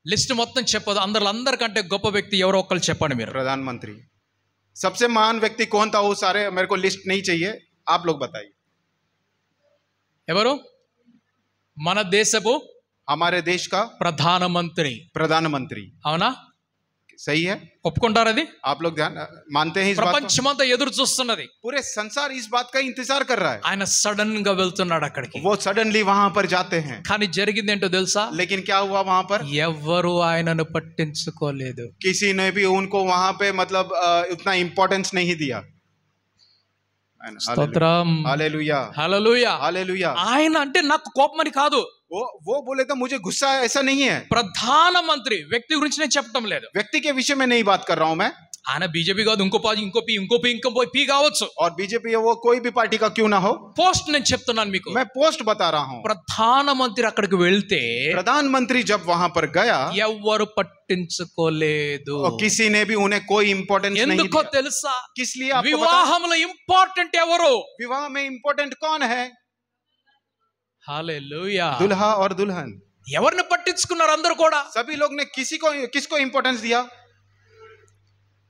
లిస్ట్ మొత్తం చెప్పదు. అందరికంటే గొప్ప వ్యక్తి ఎవరో ఒకళ్ళు చెప్పండి మీరు.
प्रधानमंत्री. सबसे महान व्यक्ति कौन था? वो सारे मेरे को लिस्ट नहीं चाहिए, आप लोग बताइए.
ఎవరు? మన దేశపు
हमारे देश का
ప్రధానమంత్రి. అవునా?
सही है.
ఒప్పుకుంటారు అది?
आप लोग ध्यान मानते हैं इस बात को?
ప్రపంచమంతా ఎదురు చూస్తున్నది.
पूरे संसार इस बात का इंतजार कर रहा है.
ఆయన సడన్ గా వెళ్తున్నాడు అక్కడికి.
वो सडनली वहां पर जाते हैं.
కానీ జరిగింది ఏంటో తెలుసా?
लेकिन क्या हुआ वहां पर?
ఎవ్వరు ఆయనను పట్టించుకోలేదు.
किसी ने भी उनको वहां पे मतलब उतना इंपॉर्टेंस नहीं दिया.
స్తోత్రం.
हालेलुया.
హల్లెలూయా.
हालेलुया.
ఆయన అంటే నాకు కోపమని కాదు.
वो बोले तो मुझे गुस्सा है, ऐसा नहीं है.
ప్రధానమంత్రి వ్యక్తి గురించి నేను చెప్పడం లేదు.
व्यक्ति के विषय में नहीं बात कर रहा हूं मैं.
ఆయన బీజేపీ కాదు, ఇంకో పీ కావచ్చు.
और बीजेपी है वो कोई भी पार्टी का क्यों ना हो.
పోస్ట్ నేను చెప్తున్నాను మీకు.
मैं पोस्ट बता रहा हूं.
ప్రధానమంత్రి అక్కడికి వెళ్తే
प्रधानमंत्री जब वहां पर गया
ఎవ్వరు పట్టించుకోలేదు.
किसी ने भी उन्हें कोई इंपॉर्टेंस नहीं
ఎందుకో
दिया.
తెలుసా?
किस लिए आपको पता?
వివాహంలో ఇంపార్టెంట్ ఎవరు?
विवाह में इंपॉर्टेंट कौन है?
హల్లెలూయా.
दुल्हा और दुल्हन.
ఎవరిని పట్టించుకున్నారు అందరూ కూడా?
सभी लोग ने किसको इंपॉर्टेंस दिया?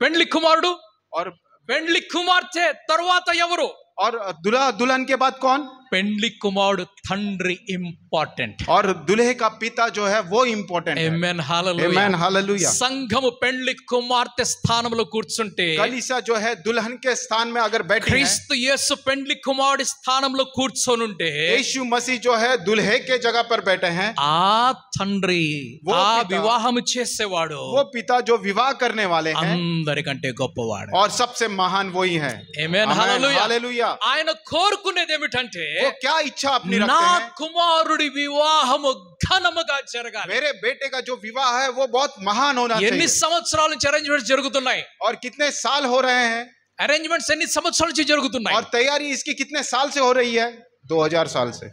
పెండ్లి కుమారుడు
और
పెండ్లి కుమార్తె తర్వాత ఎవరు?
और दुल्हा दुल्हन के बाद कौन?
పెండ్లి కుమారుడు తండ్రి ఇంపార్టెంట్.
और दूल्हे का पिता जो है वो इंपॉर्टेंट है.
ఆమేన్. హల్లెలూయా.
आमेन. हालेलुया.
సంఘము పెండ్లి కుమార్తె స్థానంలో కూర్చుంటే,
कलीसिया जो है दुल्हन के स्थान में अगर बैठी है,
క్రీస్తు యేసు పెండ్లి కుమారుడి స్థానంలో కూర్చొనుంటే,
यीशु मसीह जो है दूल्हे के जगह पर बैठे हैं,
ఆ తండ్రి,
वो
ఆ
पिता,
వివాహం చేసేవాడు
वो पिता जो विवाह करने वाले हैं
అందరికంటే గొప్పవాడు.
और सबसे महान वही है.
ఆమేన్.
आमेन.
హల్లెలూయా.
हालेलुया.
ఆయన కోరుకునేది ఏమిటంటే,
वो क्या इच्छा अपनी
నా
रखते हैं?
కుమారుడి వివాహము ఘనముగా జరగాలి.
मेरे बेटे का जो विवाह है वो बहुत महान होना
ఎన్ని
चाहिए.
సంవత్సరాల నుంచి అరేంజ్మెంట్స్ జరుగుతున్నాయి?
और कितने साल हो रहे हैं?
అరేంజ్మెంట్స్ ఎన్ని సంవత్సరాల నుంచి జరుగుతున్నాయి?
और तैयारी इसकी कितने साल से हो रही है? 2000 साल से.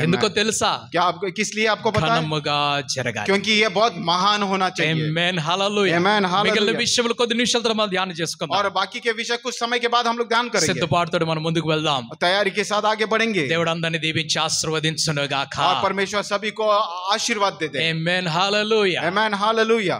ఎందుకో తెలుసా?
क्या आपको किस लिए आपको पता है?
ఘనముగా జరగాలి.
क्योंकि ये बहुत महान होना चाहिए.
ఆమేన్. హల్లెలూయా.
ఆమేన్. హల్లెలూయా.
మిగిలిన విషయాలు కొద్ది నిమిషాలతో మనం ధ్యానం చేసుకుందాం.
और बाकी के विषय कुछ समय के बाद हम लोग ध्यान करेंगे.
సిద్ధపాటుతో మనం ముందుకు వెళ్దాం.
तैयारी के साथ आगे बढ़ेंगे.
దేవుడు అందరిని దీవించి ఆశీర్వదించును గాక.
और परमेश्वर सभी को आशीर्वाद देते.
ఆమేన్. హల్లెలూయా.
आमेन. हालेलुया.